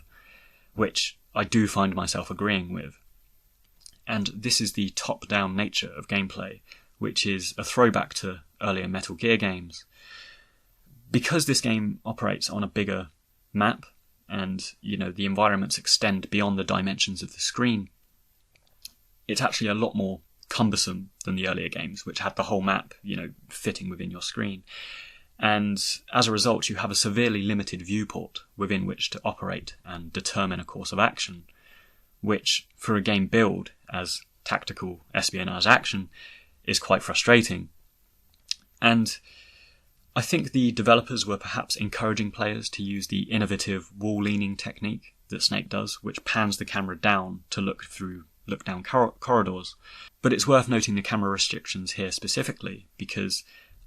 S1: which I do find myself agreeing with. And this is the top-down nature of gameplay, which is a throwback to earlier Metal Gear games. Because this game operates on a bigger map, and, the environments extend beyond the dimensions of the screen, it's actually a lot more cumbersome than the earlier games, which had the whole map, fitting within your screen. And as a result, you have a severely limited viewport within which to operate and determine a course of action, which, for a game billed as tactical espionage action, is quite frustrating. And I think the developers were perhaps encouraging players to use the innovative wall-leaning technique that Snake does, which pans the camera down to look down corridors. But it's worth noting the camera restrictions here specifically, because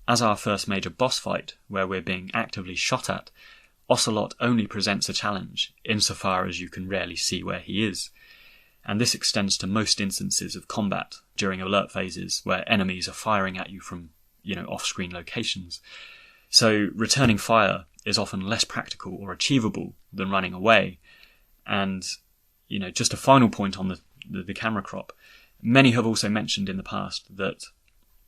S1: as our first major boss fight, where we're being actively shot at, Ocelot only presents a challenge insofar as you can rarely see where he is. And this extends to most instances of combat during alert phases where enemies are firing at you from, off-screen locations. So returning fire is often less practical or achievable than running away. And, just a final point on the camera crop. Many have also mentioned in the past that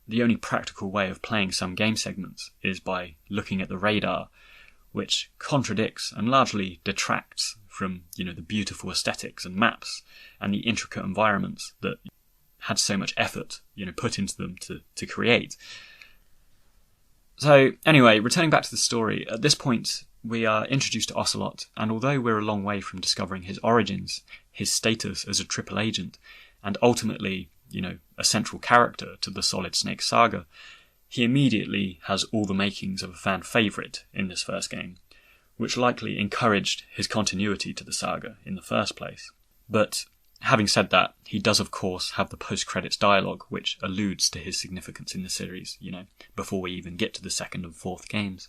S1: the only practical way of playing some game segments is by looking at the radar, which contradicts and largely detracts from, the beautiful aesthetics and maps and the intricate environments that had so much effort, put into them to create. So anyway, returning back to the story, at this point we are introduced to Ocelot, and although we're a long way from discovering his origins, his status as a triple agent, and ultimately, a central character to the Solid Snake saga, he immediately has all the makings of a fan favourite in this first game, which likely encouraged his continuity to the saga in the first place. But having said that, he does of course have the post-credits dialogue, which alludes to his significance in the series, before we even get to the second and fourth games.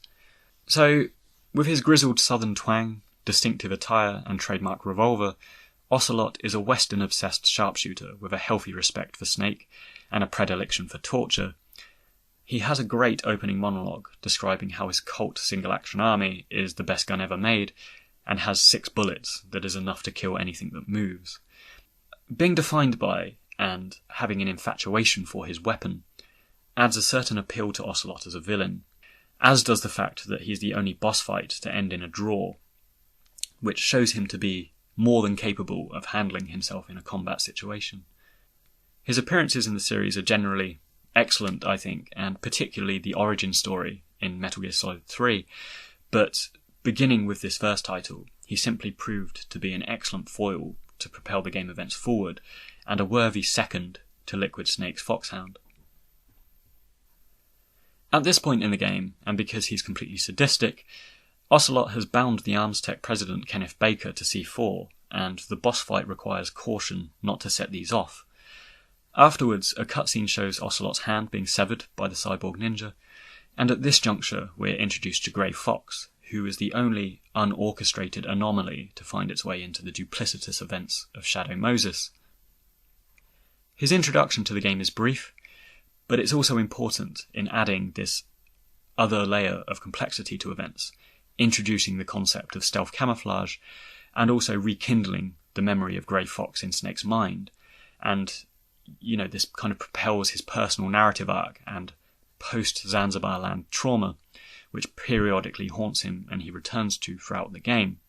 S1: So, with his grizzled southern twang, distinctive attire and trademark revolver, Ocelot is a Western-obsessed sharpshooter with a healthy respect for Snake and a predilection for torture. He has a great opening monologue describing how his Colt single-action army is the best gun ever made and has 6 bullets that is enough to kill anything that moves. Being defined by, and having an infatuation for his weapon, adds a certain appeal to Ocelot as a villain, as does the fact that he's the only boss fight to end in a draw, which shows him to be more than capable of handling himself in a combat situation. His appearances in the series are generally excellent, I think, and particularly the origin story in Metal Gear Solid 3, but beginning with this first title, he simply proved to be an excellent foil to propel the game events forward, and a worthy second to Liquid Snake's Foxhound. At this point in the game, and because he's completely sadistic, Ocelot has bound the Arms Tech president Kenneth Baker to C4, and the boss fight requires caution not to set these off. Afterwards, a cutscene shows Ocelot's hand being severed by the cyborg ninja, and at this juncture we're introduced to Grey Fox, who is the only unorchestrated anomaly to find its way into the duplicitous events of Shadow Moses. His introduction to the game is brief, but it's also important in adding this other layer of complexity to events, introducing the concept of stealth camouflage, and also rekindling the memory of Grey Fox in Snake's mind. And, this kind of propels his personal narrative arc and post-Zanzibar land trauma, which periodically haunts him and he returns to throughout the game.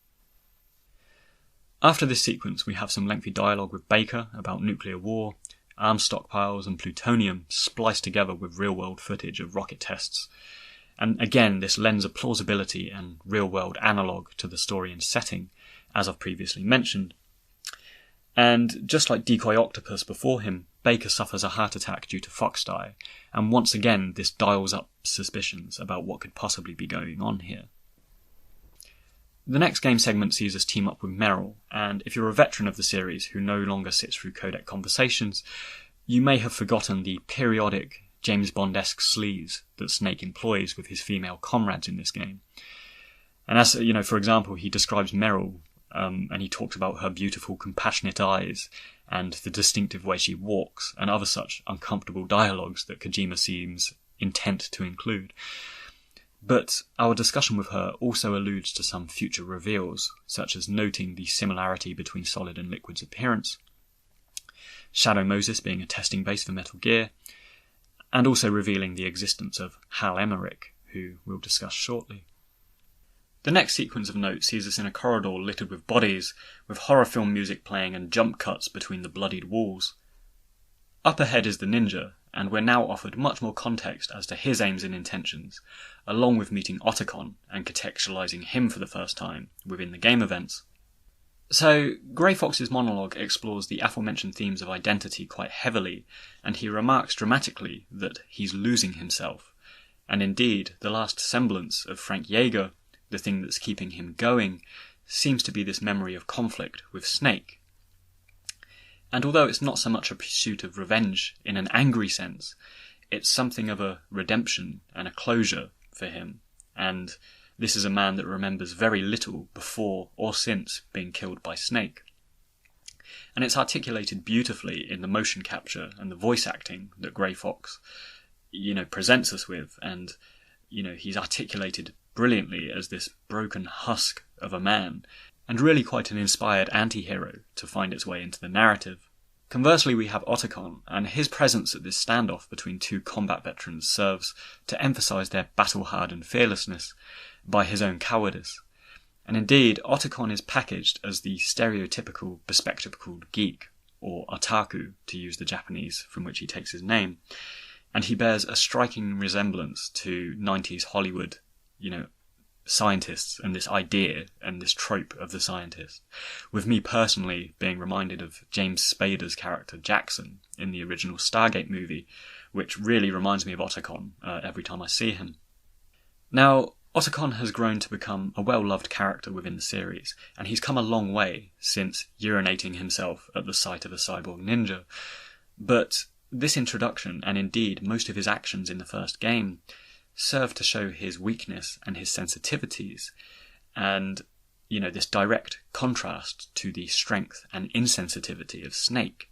S1: After this sequence, we have some lengthy dialogue with Baker about nuclear war, arms stockpiles and plutonium spliced together with real-world footage of rocket tests. And again, this lends a plausibility and real-world analogue to the story and setting, as I've previously mentioned. And just like Decoy Octopus before him, Baker suffers a heart attack due to fox dye, and once again this dials up suspicions about what could possibly be going on here. The next game segment sees us team up with Merrill, and if you're a veteran of the series who no longer sits through codec conversations, you may have forgotten the periodic James Bond-esque sleaze that Snake employs with his female comrades in this game. And as, for example, he describes Merrill, and he talks about her beautiful, compassionate eyes and the distinctive way she walks, and other such uncomfortable dialogues that Kojima seems intent to include. But our discussion with her also alludes to some future reveals, such as noting the similarity between Solid and Liquid's appearance, Shadow Moses being a testing base for Metal Gear, and also revealing the existence of Hal Emmerich, who we'll discuss shortly. The next sequence of note sees us in a corridor littered with bodies, with horror film music playing and jump cuts between the bloodied walls. Up ahead is the ninja, and we're now offered much more context as to his aims and intentions, along with meeting Otacon and contextualizing him for the first time within the game events. So, Grey Fox's monologue explores the aforementioned themes of identity quite heavily, and he remarks dramatically that he's losing himself. And indeed, the last semblance of Frank Jaeger, the thing that's keeping him going, seems to be this memory of conflict with Snake. And although it's not so much a pursuit of revenge in an angry sense, it's something of a redemption and a closure for him, and this is a man that remembers very little before or since being killed by Snake. And it's articulated beautifully in the motion capture and the voice acting that Grey Fox, presents us with, and, he's articulated brilliantly as this broken husk of a man, and really quite an inspired anti-hero to find its way into the narrative. Conversely, we have Otacon, and his presence at this standoff between two combat veterans serves to emphasise their battle-hardened fearlessness by his own cowardice. And indeed, Otacon is packaged as the stereotypical bespectacled geek, or otaku, to use the Japanese from which he takes his name, and he bears a striking resemblance to 90s Hollywood scientists and this idea and this trope of the scientist, with me personally being reminded of James Spader's character Jackson in the original Stargate movie, which really reminds me of Otacon every time I see him. Now, Otacon has grown to become a well-loved character within the series, and he's come a long way since urinating himself at the sight of a cyborg ninja, but this introduction, and indeed most of his actions in the first game, serve to show his weakness and his sensitivities, and, this direct contrast to the strength and insensitivity of Snake.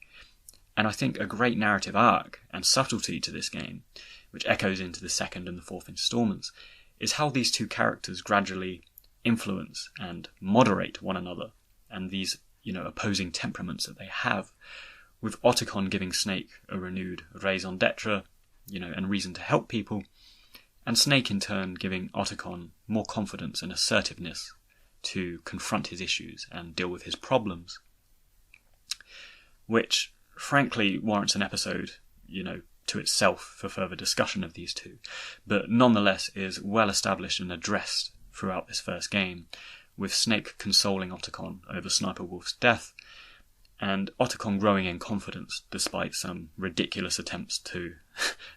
S1: And I think a great narrative arc and subtlety to this game, which echoes into the second and the fourth installments, is how these two characters gradually influence and moderate one another, and these, opposing temperaments that they have, with Otacon giving Snake a renewed raison d'etre, and reason to help people, and Snake in turn giving Otacon more confidence and assertiveness to confront his issues and deal with his problems. Which, frankly, warrants an episode, to itself for further discussion of these two, but nonetheless is well established and addressed throughout this first game, with Snake consoling Otacon over Sniper Wolf's death, and Otacon growing in confidence despite some ridiculous attempts to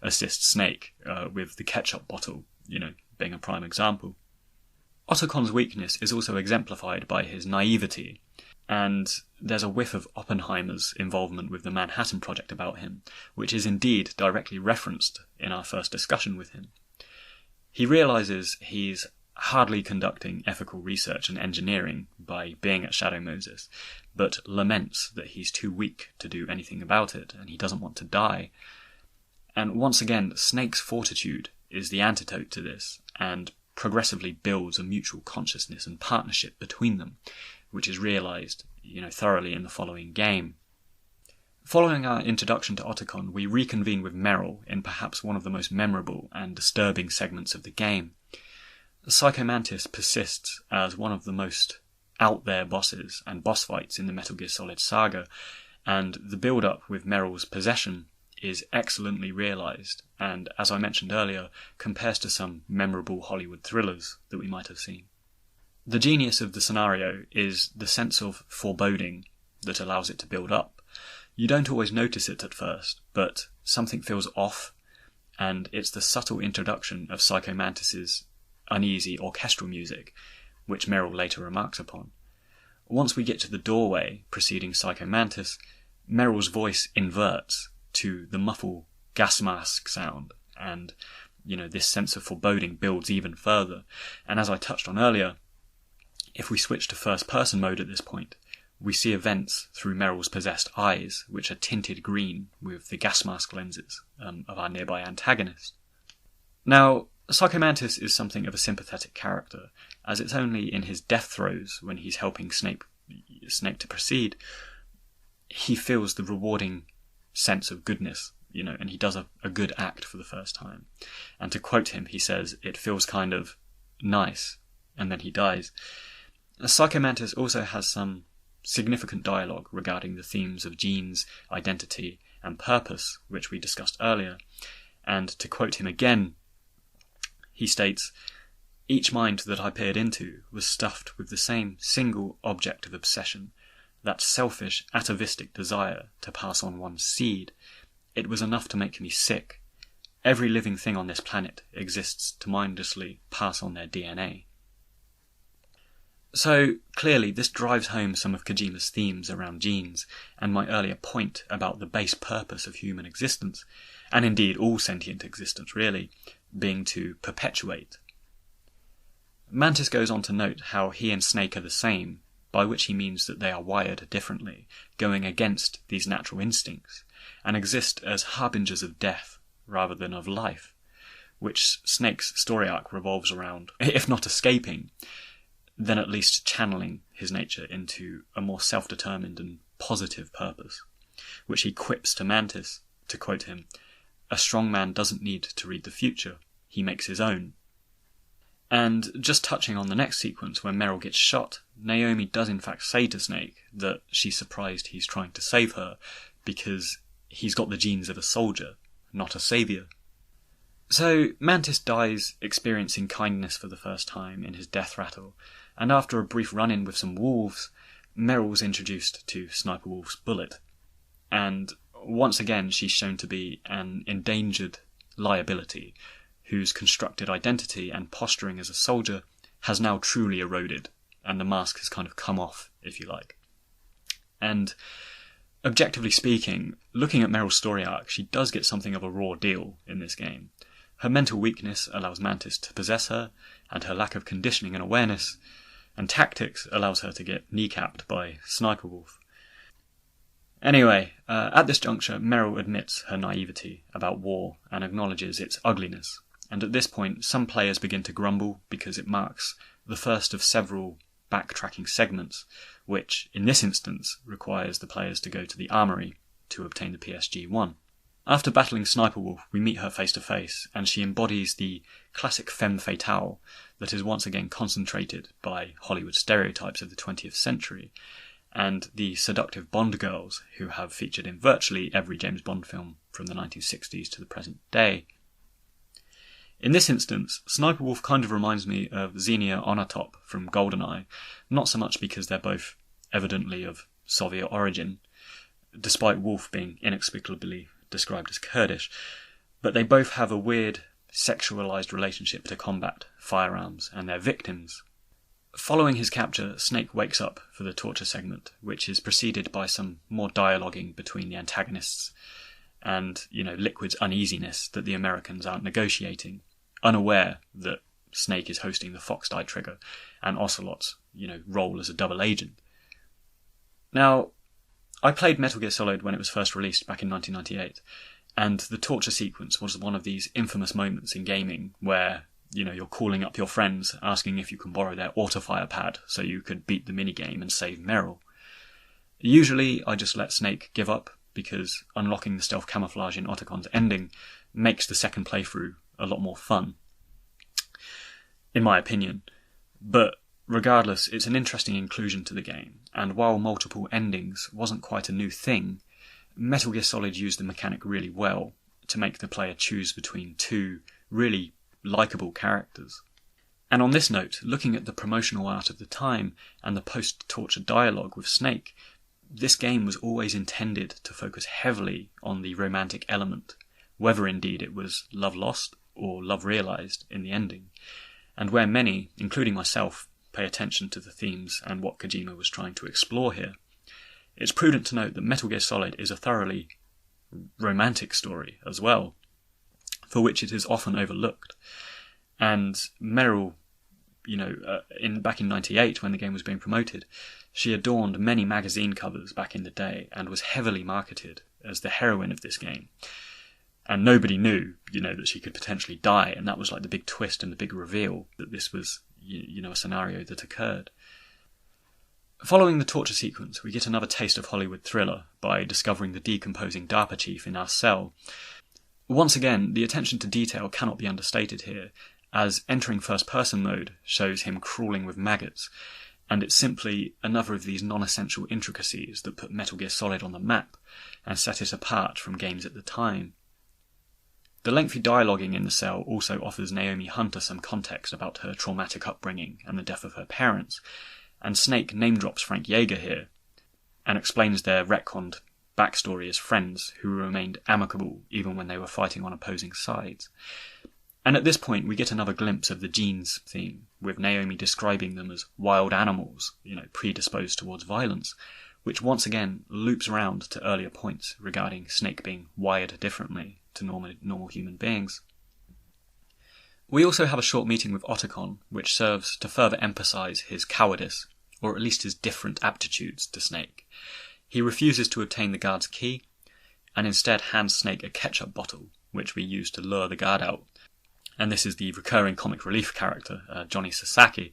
S1: assist Snake with the ketchup bottle, being a prime example. Otacon's weakness is also exemplified by his naivety, and there's a whiff of Oppenheimer's involvement with the Manhattan Project about him, which is indeed directly referenced in our first discussion with him. He realises he's hardly conducting ethical research and engineering by being at Shadow Moses, but laments that he's too weak to do anything about it, and he doesn't want to die. And once again, Snake's fortitude is the antidote to this, and progressively builds a mutual consciousness and partnership between them, which is realised, thoroughly in the following game. Following our introduction to Otacon, we reconvene with Meryl in perhaps one of the most memorable and disturbing segments of the game. Psychomantis persists as one of the most out-there bosses and boss fights in the Metal Gear Solid saga, and the build-up with Meryl's possession is excellently realised, and, as I mentioned earlier, compares to some memorable Hollywood thrillers that we might have seen. The genius of the scenario is the sense of foreboding that allows it to build up. You don't always notice it at first, but something feels off, and it's the subtle introduction of Psychomantis's uneasy orchestral music, which Meryl later remarks upon. Once we get to the doorway preceding Psychomantis, Meryl's voice inverts to the muffled gas mask sound, and this sense of foreboding builds even further. And as I touched on earlier, if we switch to first-person mode at this point, we see events through Meryl's possessed eyes, which are tinted green with the gas mask lenses of our nearby antagonist. Now, Psychomantis is something of a sympathetic character, as it's only in his death throes, when he's helping Snake to proceed, he feels the rewarding sense of goodness, and he does a good act for the first time. And to quote him, he says, "It feels kind of nice," and then he dies. Psychomantis also has some significant dialogue regarding the themes of genes, identity, and purpose, which we discussed earlier. And to quote him again, he states, "Each mind that I peered into was stuffed with the same single object of obsession, that selfish, atavistic desire to pass on one's seed. It was enough to make me sick. Every living thing on this planet exists to mindlessly pass on their DNA." So, clearly, this drives home some of Kojima's themes around genes, and my earlier point about the base purpose of human existence, and indeed all sentient existence really, being to perpetuate. Mantis goes on to note how he and Snake are the same, by which he means that they are wired differently, going against these natural instincts, and exist as harbingers of death rather than of life, which Snake's story arc revolves around, if not escaping, then at least channeling his nature into a more self-determined and positive purpose, which he quips to Mantis, to quote him, "A strong man doesn't need to read the future, he makes his own." And just touching on the next sequence where Meryl gets shot, Naomi does in fact say to Snake that she's surprised he's trying to save her, because he's got the genes of a soldier, not a saviour. So Mantis dies experiencing kindness for the first time in his death rattle, and after a brief run-in with some wolves, Meryl's introduced to Sniper Wolf's bullet. And once again she's shown to be an endangered liability, whose constructed identity and posturing as a soldier has now truly eroded, and the mask has kind of come off, if you like. And objectively speaking, looking at Meryl's story arc, she does get something of a raw deal in this game. Her mental weakness allows Mantis to possess her, and her lack of conditioning and awareness and tactics allows her to get kneecapped by Sniper Wolf. Anyway, at this juncture, Meryl admits her naivety about war and acknowledges its ugliness, and at this point some players begin to grumble because it marks the first of several backtracking segments, which, in this instance, requires the players to go to the armory to obtain the PSG-1. After battling Sniper Wolf, we meet her face to face, and she embodies the classic femme fatale that is once again concentrated by Hollywood stereotypes of the 20th century, and the seductive Bond girls who have featured in virtually every James Bond film from the 1960s to the present day. In this instance, Sniper Wolf kind of reminds me of Xenia Onatop from GoldenEye, not so much because they're both evidently of Soviet origin, despite Wolf being inexplicably described as Kurdish, but they both have a weird sexualized relationship to combat, firearms, and their victims. Following his capture, Snake wakes up for the torture segment, which is preceded by some more dialoguing between the antagonists and, Liquid's uneasiness that the Americans aren't negotiating, unaware that Snake is hosting the Fox Die trigger and Ocelot's, role as a double agent. Now, I played Metal Gear Solid when it was first released back in 1998, and the torture sequence was one of these infamous moments in gaming where, you're calling up your friends, asking if you can borrow their autofire pad so you could beat the minigame and save Meryl. Usually, I just let Snake give up, because unlocking the stealth camouflage in Otacon's ending makes the second playthrough a lot more fun, in my opinion. But regardless, it's an interesting inclusion to the game, and while multiple endings wasn't quite a new thing, Metal Gear Solid used the mechanic really well to make the player choose between two really likeable characters. And on this note, looking at the promotional art of the time and the post-torture dialogue with Snake, this game was always intended to focus heavily on the romantic element, whether indeed it was love lost or love realised in the ending, and where many, including myself, pay attention to the themes and what Kojima was trying to explore here. It's prudent to note that Metal Gear Solid is a thoroughly romantic story as well, for which it is often overlooked. And Meryl, back in '98 when the game was being promoted, she adorned many magazine covers back in the day and was heavily marketed as the heroine of this game. And nobody knew, that she could potentially die, and that was like the big twist and the big reveal that this was, a scenario that occurred. Following the torture sequence, we get another taste of Hollywood thriller by discovering the decomposing DARPA chief in our cell. Once again, the attention to detail cannot be understated here, as entering first-person mode shows him crawling with maggots, and it's simply another of these non-essential intricacies that put Metal Gear Solid on the map and set it apart from games at the time. The lengthy dialoguing in the cell also offers Naomi Hunter some context about her traumatic upbringing and the death of her parents, and Snake name-drops Frank Yeager here, and explains their retconned backstory as friends who remained amicable even when they were fighting on opposing sides. And at this point we get another glimpse of the genes theme, with Naomi describing them as wild animals, predisposed towards violence, which once again loops around to earlier points regarding Snake being wired differently to normal human beings. We also have a short meeting with Otacon, which serves to further emphasise his cowardice, or at least his different aptitudes to Snake. He refuses to obtain the guard's key, and instead hands Snake a ketchup bottle, which we use to lure the guard out. And this is the recurring comic relief character, Johnny Sasaki.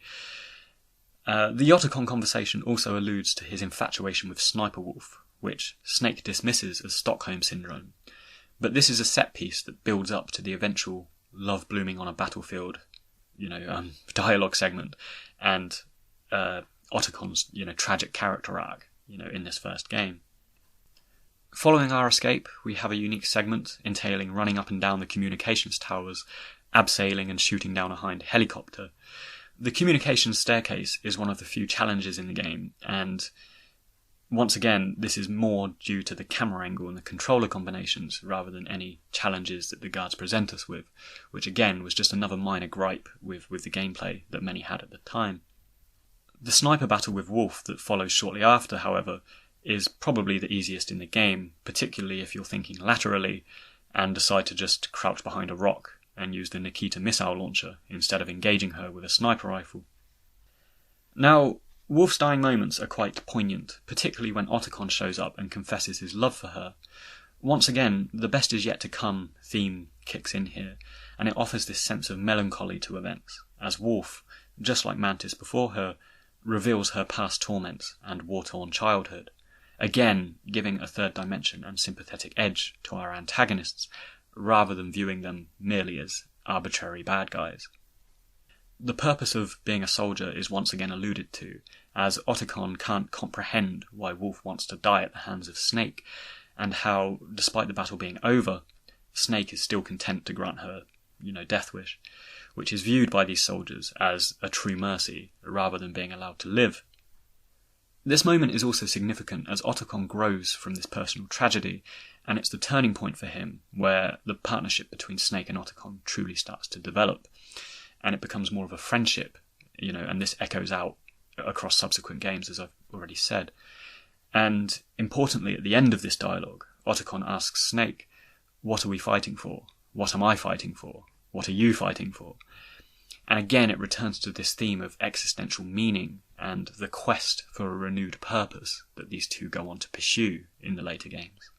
S1: The Otacon conversation also alludes to his infatuation with Sniper Wolf, which Snake dismisses as Stockholm Syndrome. But this is a set piece that builds up to the eventual love blooming on a battlefield, dialogue segment, and Otacon's, tragic character arc, in this first game. Following our escape, we have a unique segment entailing running up and down the communications towers, abseiling and shooting down a hind helicopter. The communications staircase is one of the few challenges in the game, and once again, this is more due to the camera angle and the controller combinations rather than any challenges that the guards present us with, which again was just another minor gripe with the gameplay that many had at the time. The sniper battle with Wolf that follows shortly after, however, is probably the easiest in the game, particularly if you're thinking laterally and decide to just crouch behind a rock and use the Nikita missile launcher instead of engaging her with a sniper rifle. Now, Wolf's dying moments are quite poignant, particularly when Otacon shows up and confesses his love for her. Once again, the best is yet to come theme kicks in here, and it offers this sense of melancholy to events, as Wolf, just like Mantis before her, reveals her past torments and war-torn childhood, again giving a third dimension and sympathetic edge to our antagonists, rather than viewing them merely as arbitrary bad guys. The purpose of being a soldier is once again alluded to, as Otacon can't comprehend why Wolf wants to die at the hands of Snake, and how, despite the battle being over, Snake is still content to grant her, death wish, which is viewed by these soldiers as a true mercy, rather than being allowed to live. This moment is also significant as Otacon grows from this personal tragedy, and it's the turning point for him where the partnership between Snake and Otacon truly starts to develop, and it becomes more of a friendship and this echoes out across subsequent games, as I've already said. And importantly, at the end of this dialogue, Otacon asks Snake, "What are we fighting for? What am I fighting for? What are you fighting for?" And again, it returns to this theme of existential meaning and the quest for a renewed purpose that these two go on to pursue in the later games.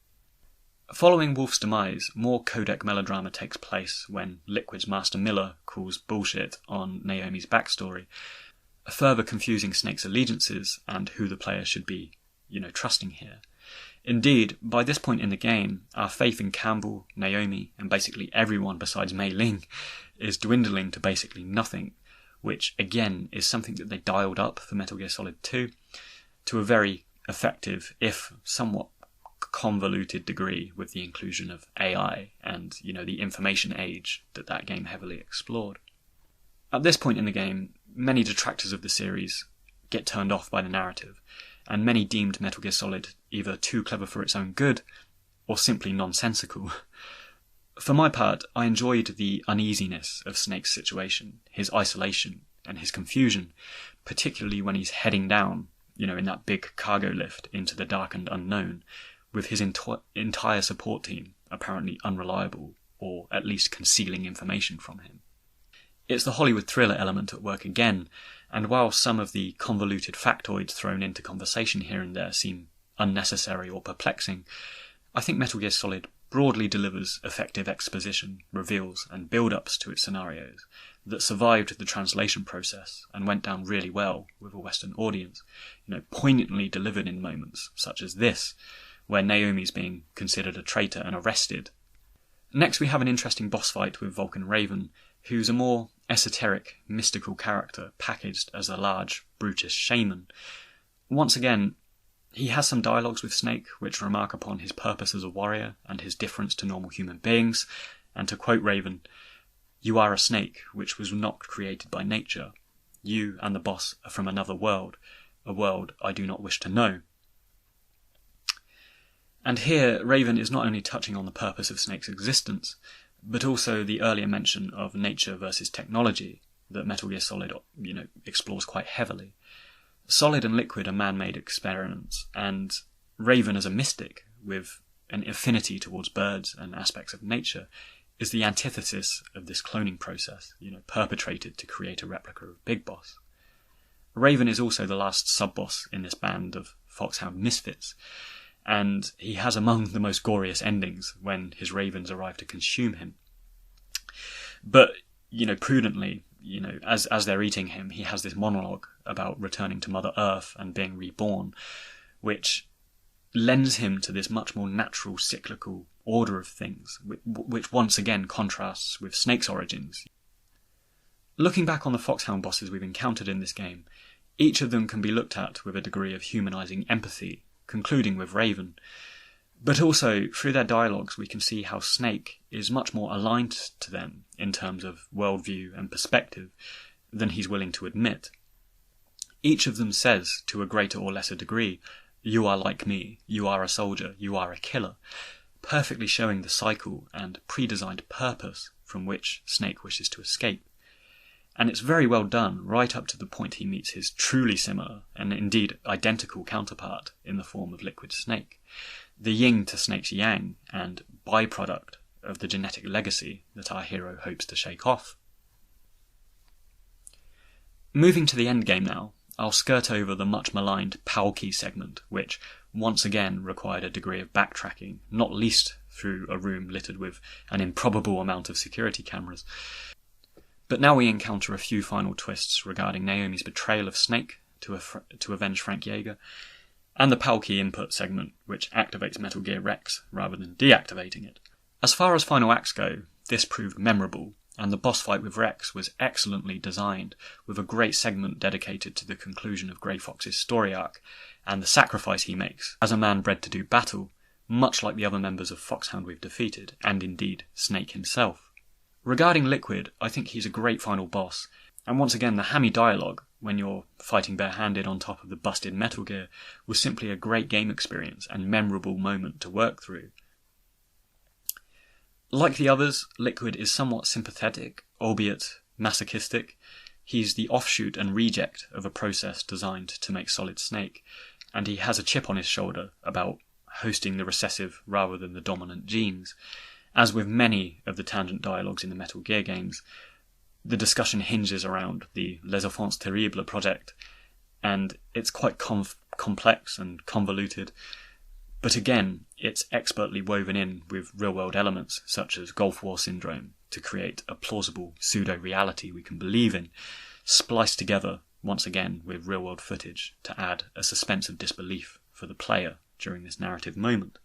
S1: Following Wolf's demise, more codec melodrama takes place when Liquid's Master Miller calls bullshit on Naomi's backstory, further confusing Snake's allegiances and who the player should be, trusting here. Indeed, by this point in the game, our faith in Campbell, Naomi, and basically everyone besides Mei Ling is dwindling to basically nothing, which again is something that they dialed up for Metal Gear Solid 2 to a very effective, if somewhat convoluted degree, with the inclusion of AI and, the information age that game heavily explored. At this point in the game, many detractors of the series get turned off by the narrative, and many deemed Metal Gear Solid either too clever for its own good, or simply nonsensical. For my part, I enjoyed the uneasiness of Snake's situation, his isolation, and his confusion, particularly when he's heading down, in that big cargo lift into the darkened unknown, with his entire support team apparently unreliable, or at least concealing information from him. It's the Hollywood thriller element at work again, and while some of the convoluted factoids thrown into conversation here and there seem unnecessary or perplexing, I think Metal Gear Solid broadly delivers effective exposition, reveals, and build-ups to its scenarios that survived the translation process and went down really well with a Western audience, poignantly delivered in moments such as this, where Naomi's being considered a traitor and arrested. Next we have an interesting boss fight with Vulcan Raven, who's a more esoteric, mystical character packaged as a large, brutish shaman. Once again, he has some dialogues with Snake which remark upon his purpose as a warrior and his difference to normal human beings, and to quote Raven, "You are a snake which was not created by nature. You and the boss are from another world, a world I do not wish to know." And here, Raven is not only touching on the purpose of Snake's existence, but also the earlier mention of nature versus technology that Metal Gear Solid, explores quite heavily. Solid and Liquid are man-made experiments, and Raven as a mystic, with an affinity towards birds and aspects of nature, is the antithesis of this cloning process, perpetrated to create a replica of Big Boss. Raven is also the last sub-boss in this band of Foxhound misfits, and he has among the most glorious endings when his ravens arrive to consume him. But, prudently, as they're eating him, he has this monologue about returning to Mother Earth and being reborn, which lends him to this much more natural, cyclical order of things, which once again contrasts with Snake's origins. Looking back on the Foxhound bosses we've encountered in this game, each of them can be looked at with a degree of humanising empathy, concluding with Raven. But also, through their dialogues, we can see how Snake is much more aligned to them in terms of worldview and perspective than he's willing to admit. Each of them says, to a greater or lesser degree, "You are like me, you are a soldier, you are a killer," perfectly showing the cycle and pre-designed purpose from which Snake wishes to escape. And it's very well done, right up to the point he meets his truly similar, and indeed identical counterpart in the form of Liquid Snake, the yin to Snake's yang, and byproduct of the genetic legacy that our hero hopes to shake off. Moving to the endgame now, I'll skirt over the much maligned Palki segment, which once again required a degree of backtracking, not least through a room littered with an improbable amount of security cameras. But now we encounter a few final twists regarding Naomi's betrayal of Snake to avenge Frank Yeager, and the Palki input segment, which activates Metal Gear Rex rather than deactivating it. As far as final acts go, this proved memorable, and the boss fight with Rex was excellently designed, with a great segment dedicated to the conclusion of Grey Fox's story arc, and the sacrifice he makes as a man bred to do battle, much like the other members of Foxhound we've defeated, and indeed Snake himself. Regarding Liquid, I think he's a great final boss, and once again the hammy dialogue, when you're fighting barehanded on top of the busted Metal Gear, was simply a great game experience and memorable moment to work through. Like the others, Liquid is somewhat sympathetic, albeit masochistic, He's the offshoot and reject of a process designed to make Solid Snake, and he has a chip on his shoulder about hosting the recessive rather than the dominant genes. As with many of the tangent dialogues in the Metal Gear games, the discussion hinges around the Les Enfants Terribles project, and it's quite complex and convoluted, but again, it's expertly woven in with real-world elements such as Gulf War syndrome to create a plausible pseudo-reality we can believe in, spliced together once again with real-world footage to add a suspense of disbelief for the player during this narrative moment.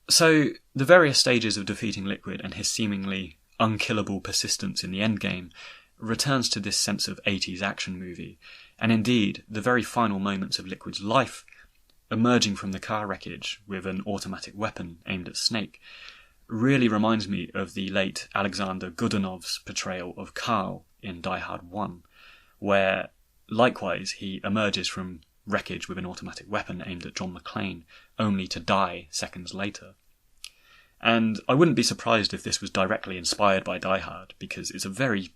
S1: So, the various stages of defeating Liquid and his seemingly unkillable persistence in the endgame returns to this sense of 80s action movie, and indeed, the very final moments of Liquid's life, emerging from the car wreckage with an automatic weapon aimed at Snake, really reminds me of the late Alexander Godunov's portrayal of Carl in Die Hard 1, where, likewise, he emerges from wreckage with an automatic weapon aimed at John McClane, only to die seconds later. And I wouldn't be surprised if this was directly inspired by Die Hard, because it's a very,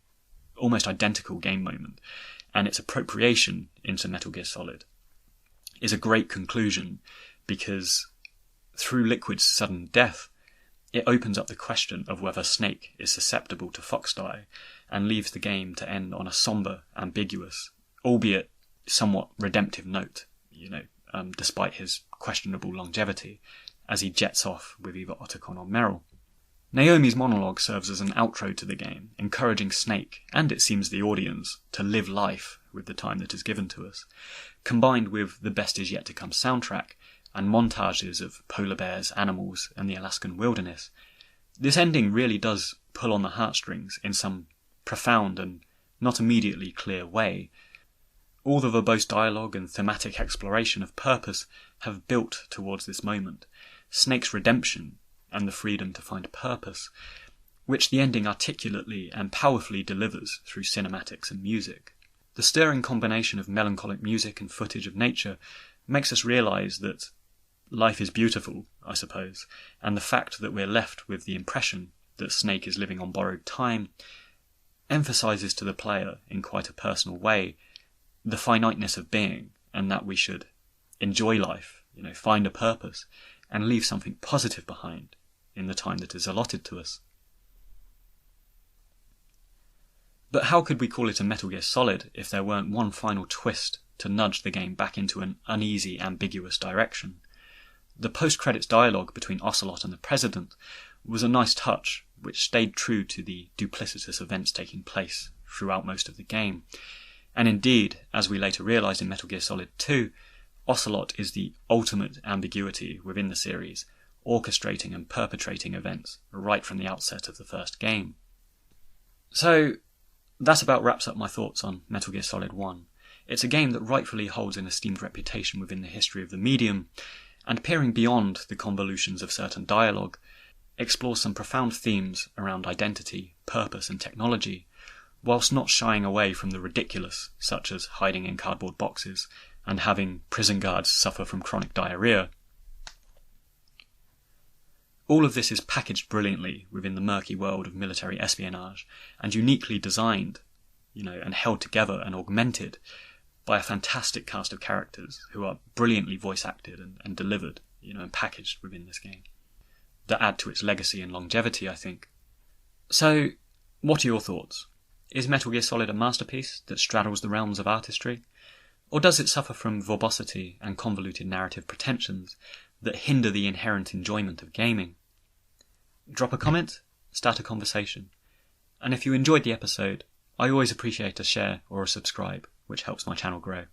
S1: almost identical game moment, and its appropriation into Metal Gear Solid is a great conclusion, because through Liquid's sudden death, it opens up the question of whether Snake is susceptible to fox dye, and leaves the game to end on a somber, ambiguous, albeit somewhat redemptive note, despite his questionable longevity, as he jets off with either Otacon or Meryl. Naomi's monologue serves as an outro to the game, encouraging Snake, and it seems the audience, to live life with the time that is given to us, combined with the best is yet to come soundtrack, and montages of polar bears, animals, and the Alaskan wilderness. This ending really does pull on the heartstrings in some profound and not immediately clear way. All the verbose dialogue and thematic exploration of purpose have built towards this moment, Snake's redemption and the freedom to find purpose, which the ending articulately and powerfully delivers through cinematics and music. The stirring combination of melancholic music and footage of nature makes us realise that life is beautiful, I suppose, and the fact that we're left with the impression that Snake is living on borrowed time emphasises to the player in quite a personal way the finiteness of being, and that we should enjoy life, find a purpose, and leave something positive behind in the time that is allotted to us. But how could we call it a Metal Gear Solid if there weren't one final twist to nudge the game back into an uneasy, ambiguous direction? The post-credits dialogue between Ocelot and the President was a nice touch, which stayed true to the duplicitous events taking place throughout most of the game. And indeed, as we later realised in Metal Gear Solid 2, Ocelot is the ultimate ambiguity within the series, orchestrating and perpetrating events right from the outset of the first game. So, that about wraps up my thoughts on Metal Gear Solid 1. It's a game that rightfully holds an esteemed reputation within the history of the medium, and peering beyond the convolutions of certain dialogue, explores some profound themes around identity, purpose and technology, whilst not shying away from the ridiculous, such as hiding in cardboard boxes and having prison guards suffer from chronic diarrhea. All of this is packaged brilliantly within the murky world of military espionage, and uniquely designed, and held together and augmented by a fantastic cast of characters who are brilliantly voice acted and delivered, and packaged within this game, that add to its legacy and longevity, I think. So, what are your thoughts? Is Metal Gear Solid a masterpiece that straddles the realms of artistry? Or does it suffer from verbosity and convoluted narrative pretensions that hinder the inherent enjoyment of gaming? Drop a comment, start a conversation. And if you enjoyed the episode, I always appreciate a share or a subscribe, which helps my channel grow.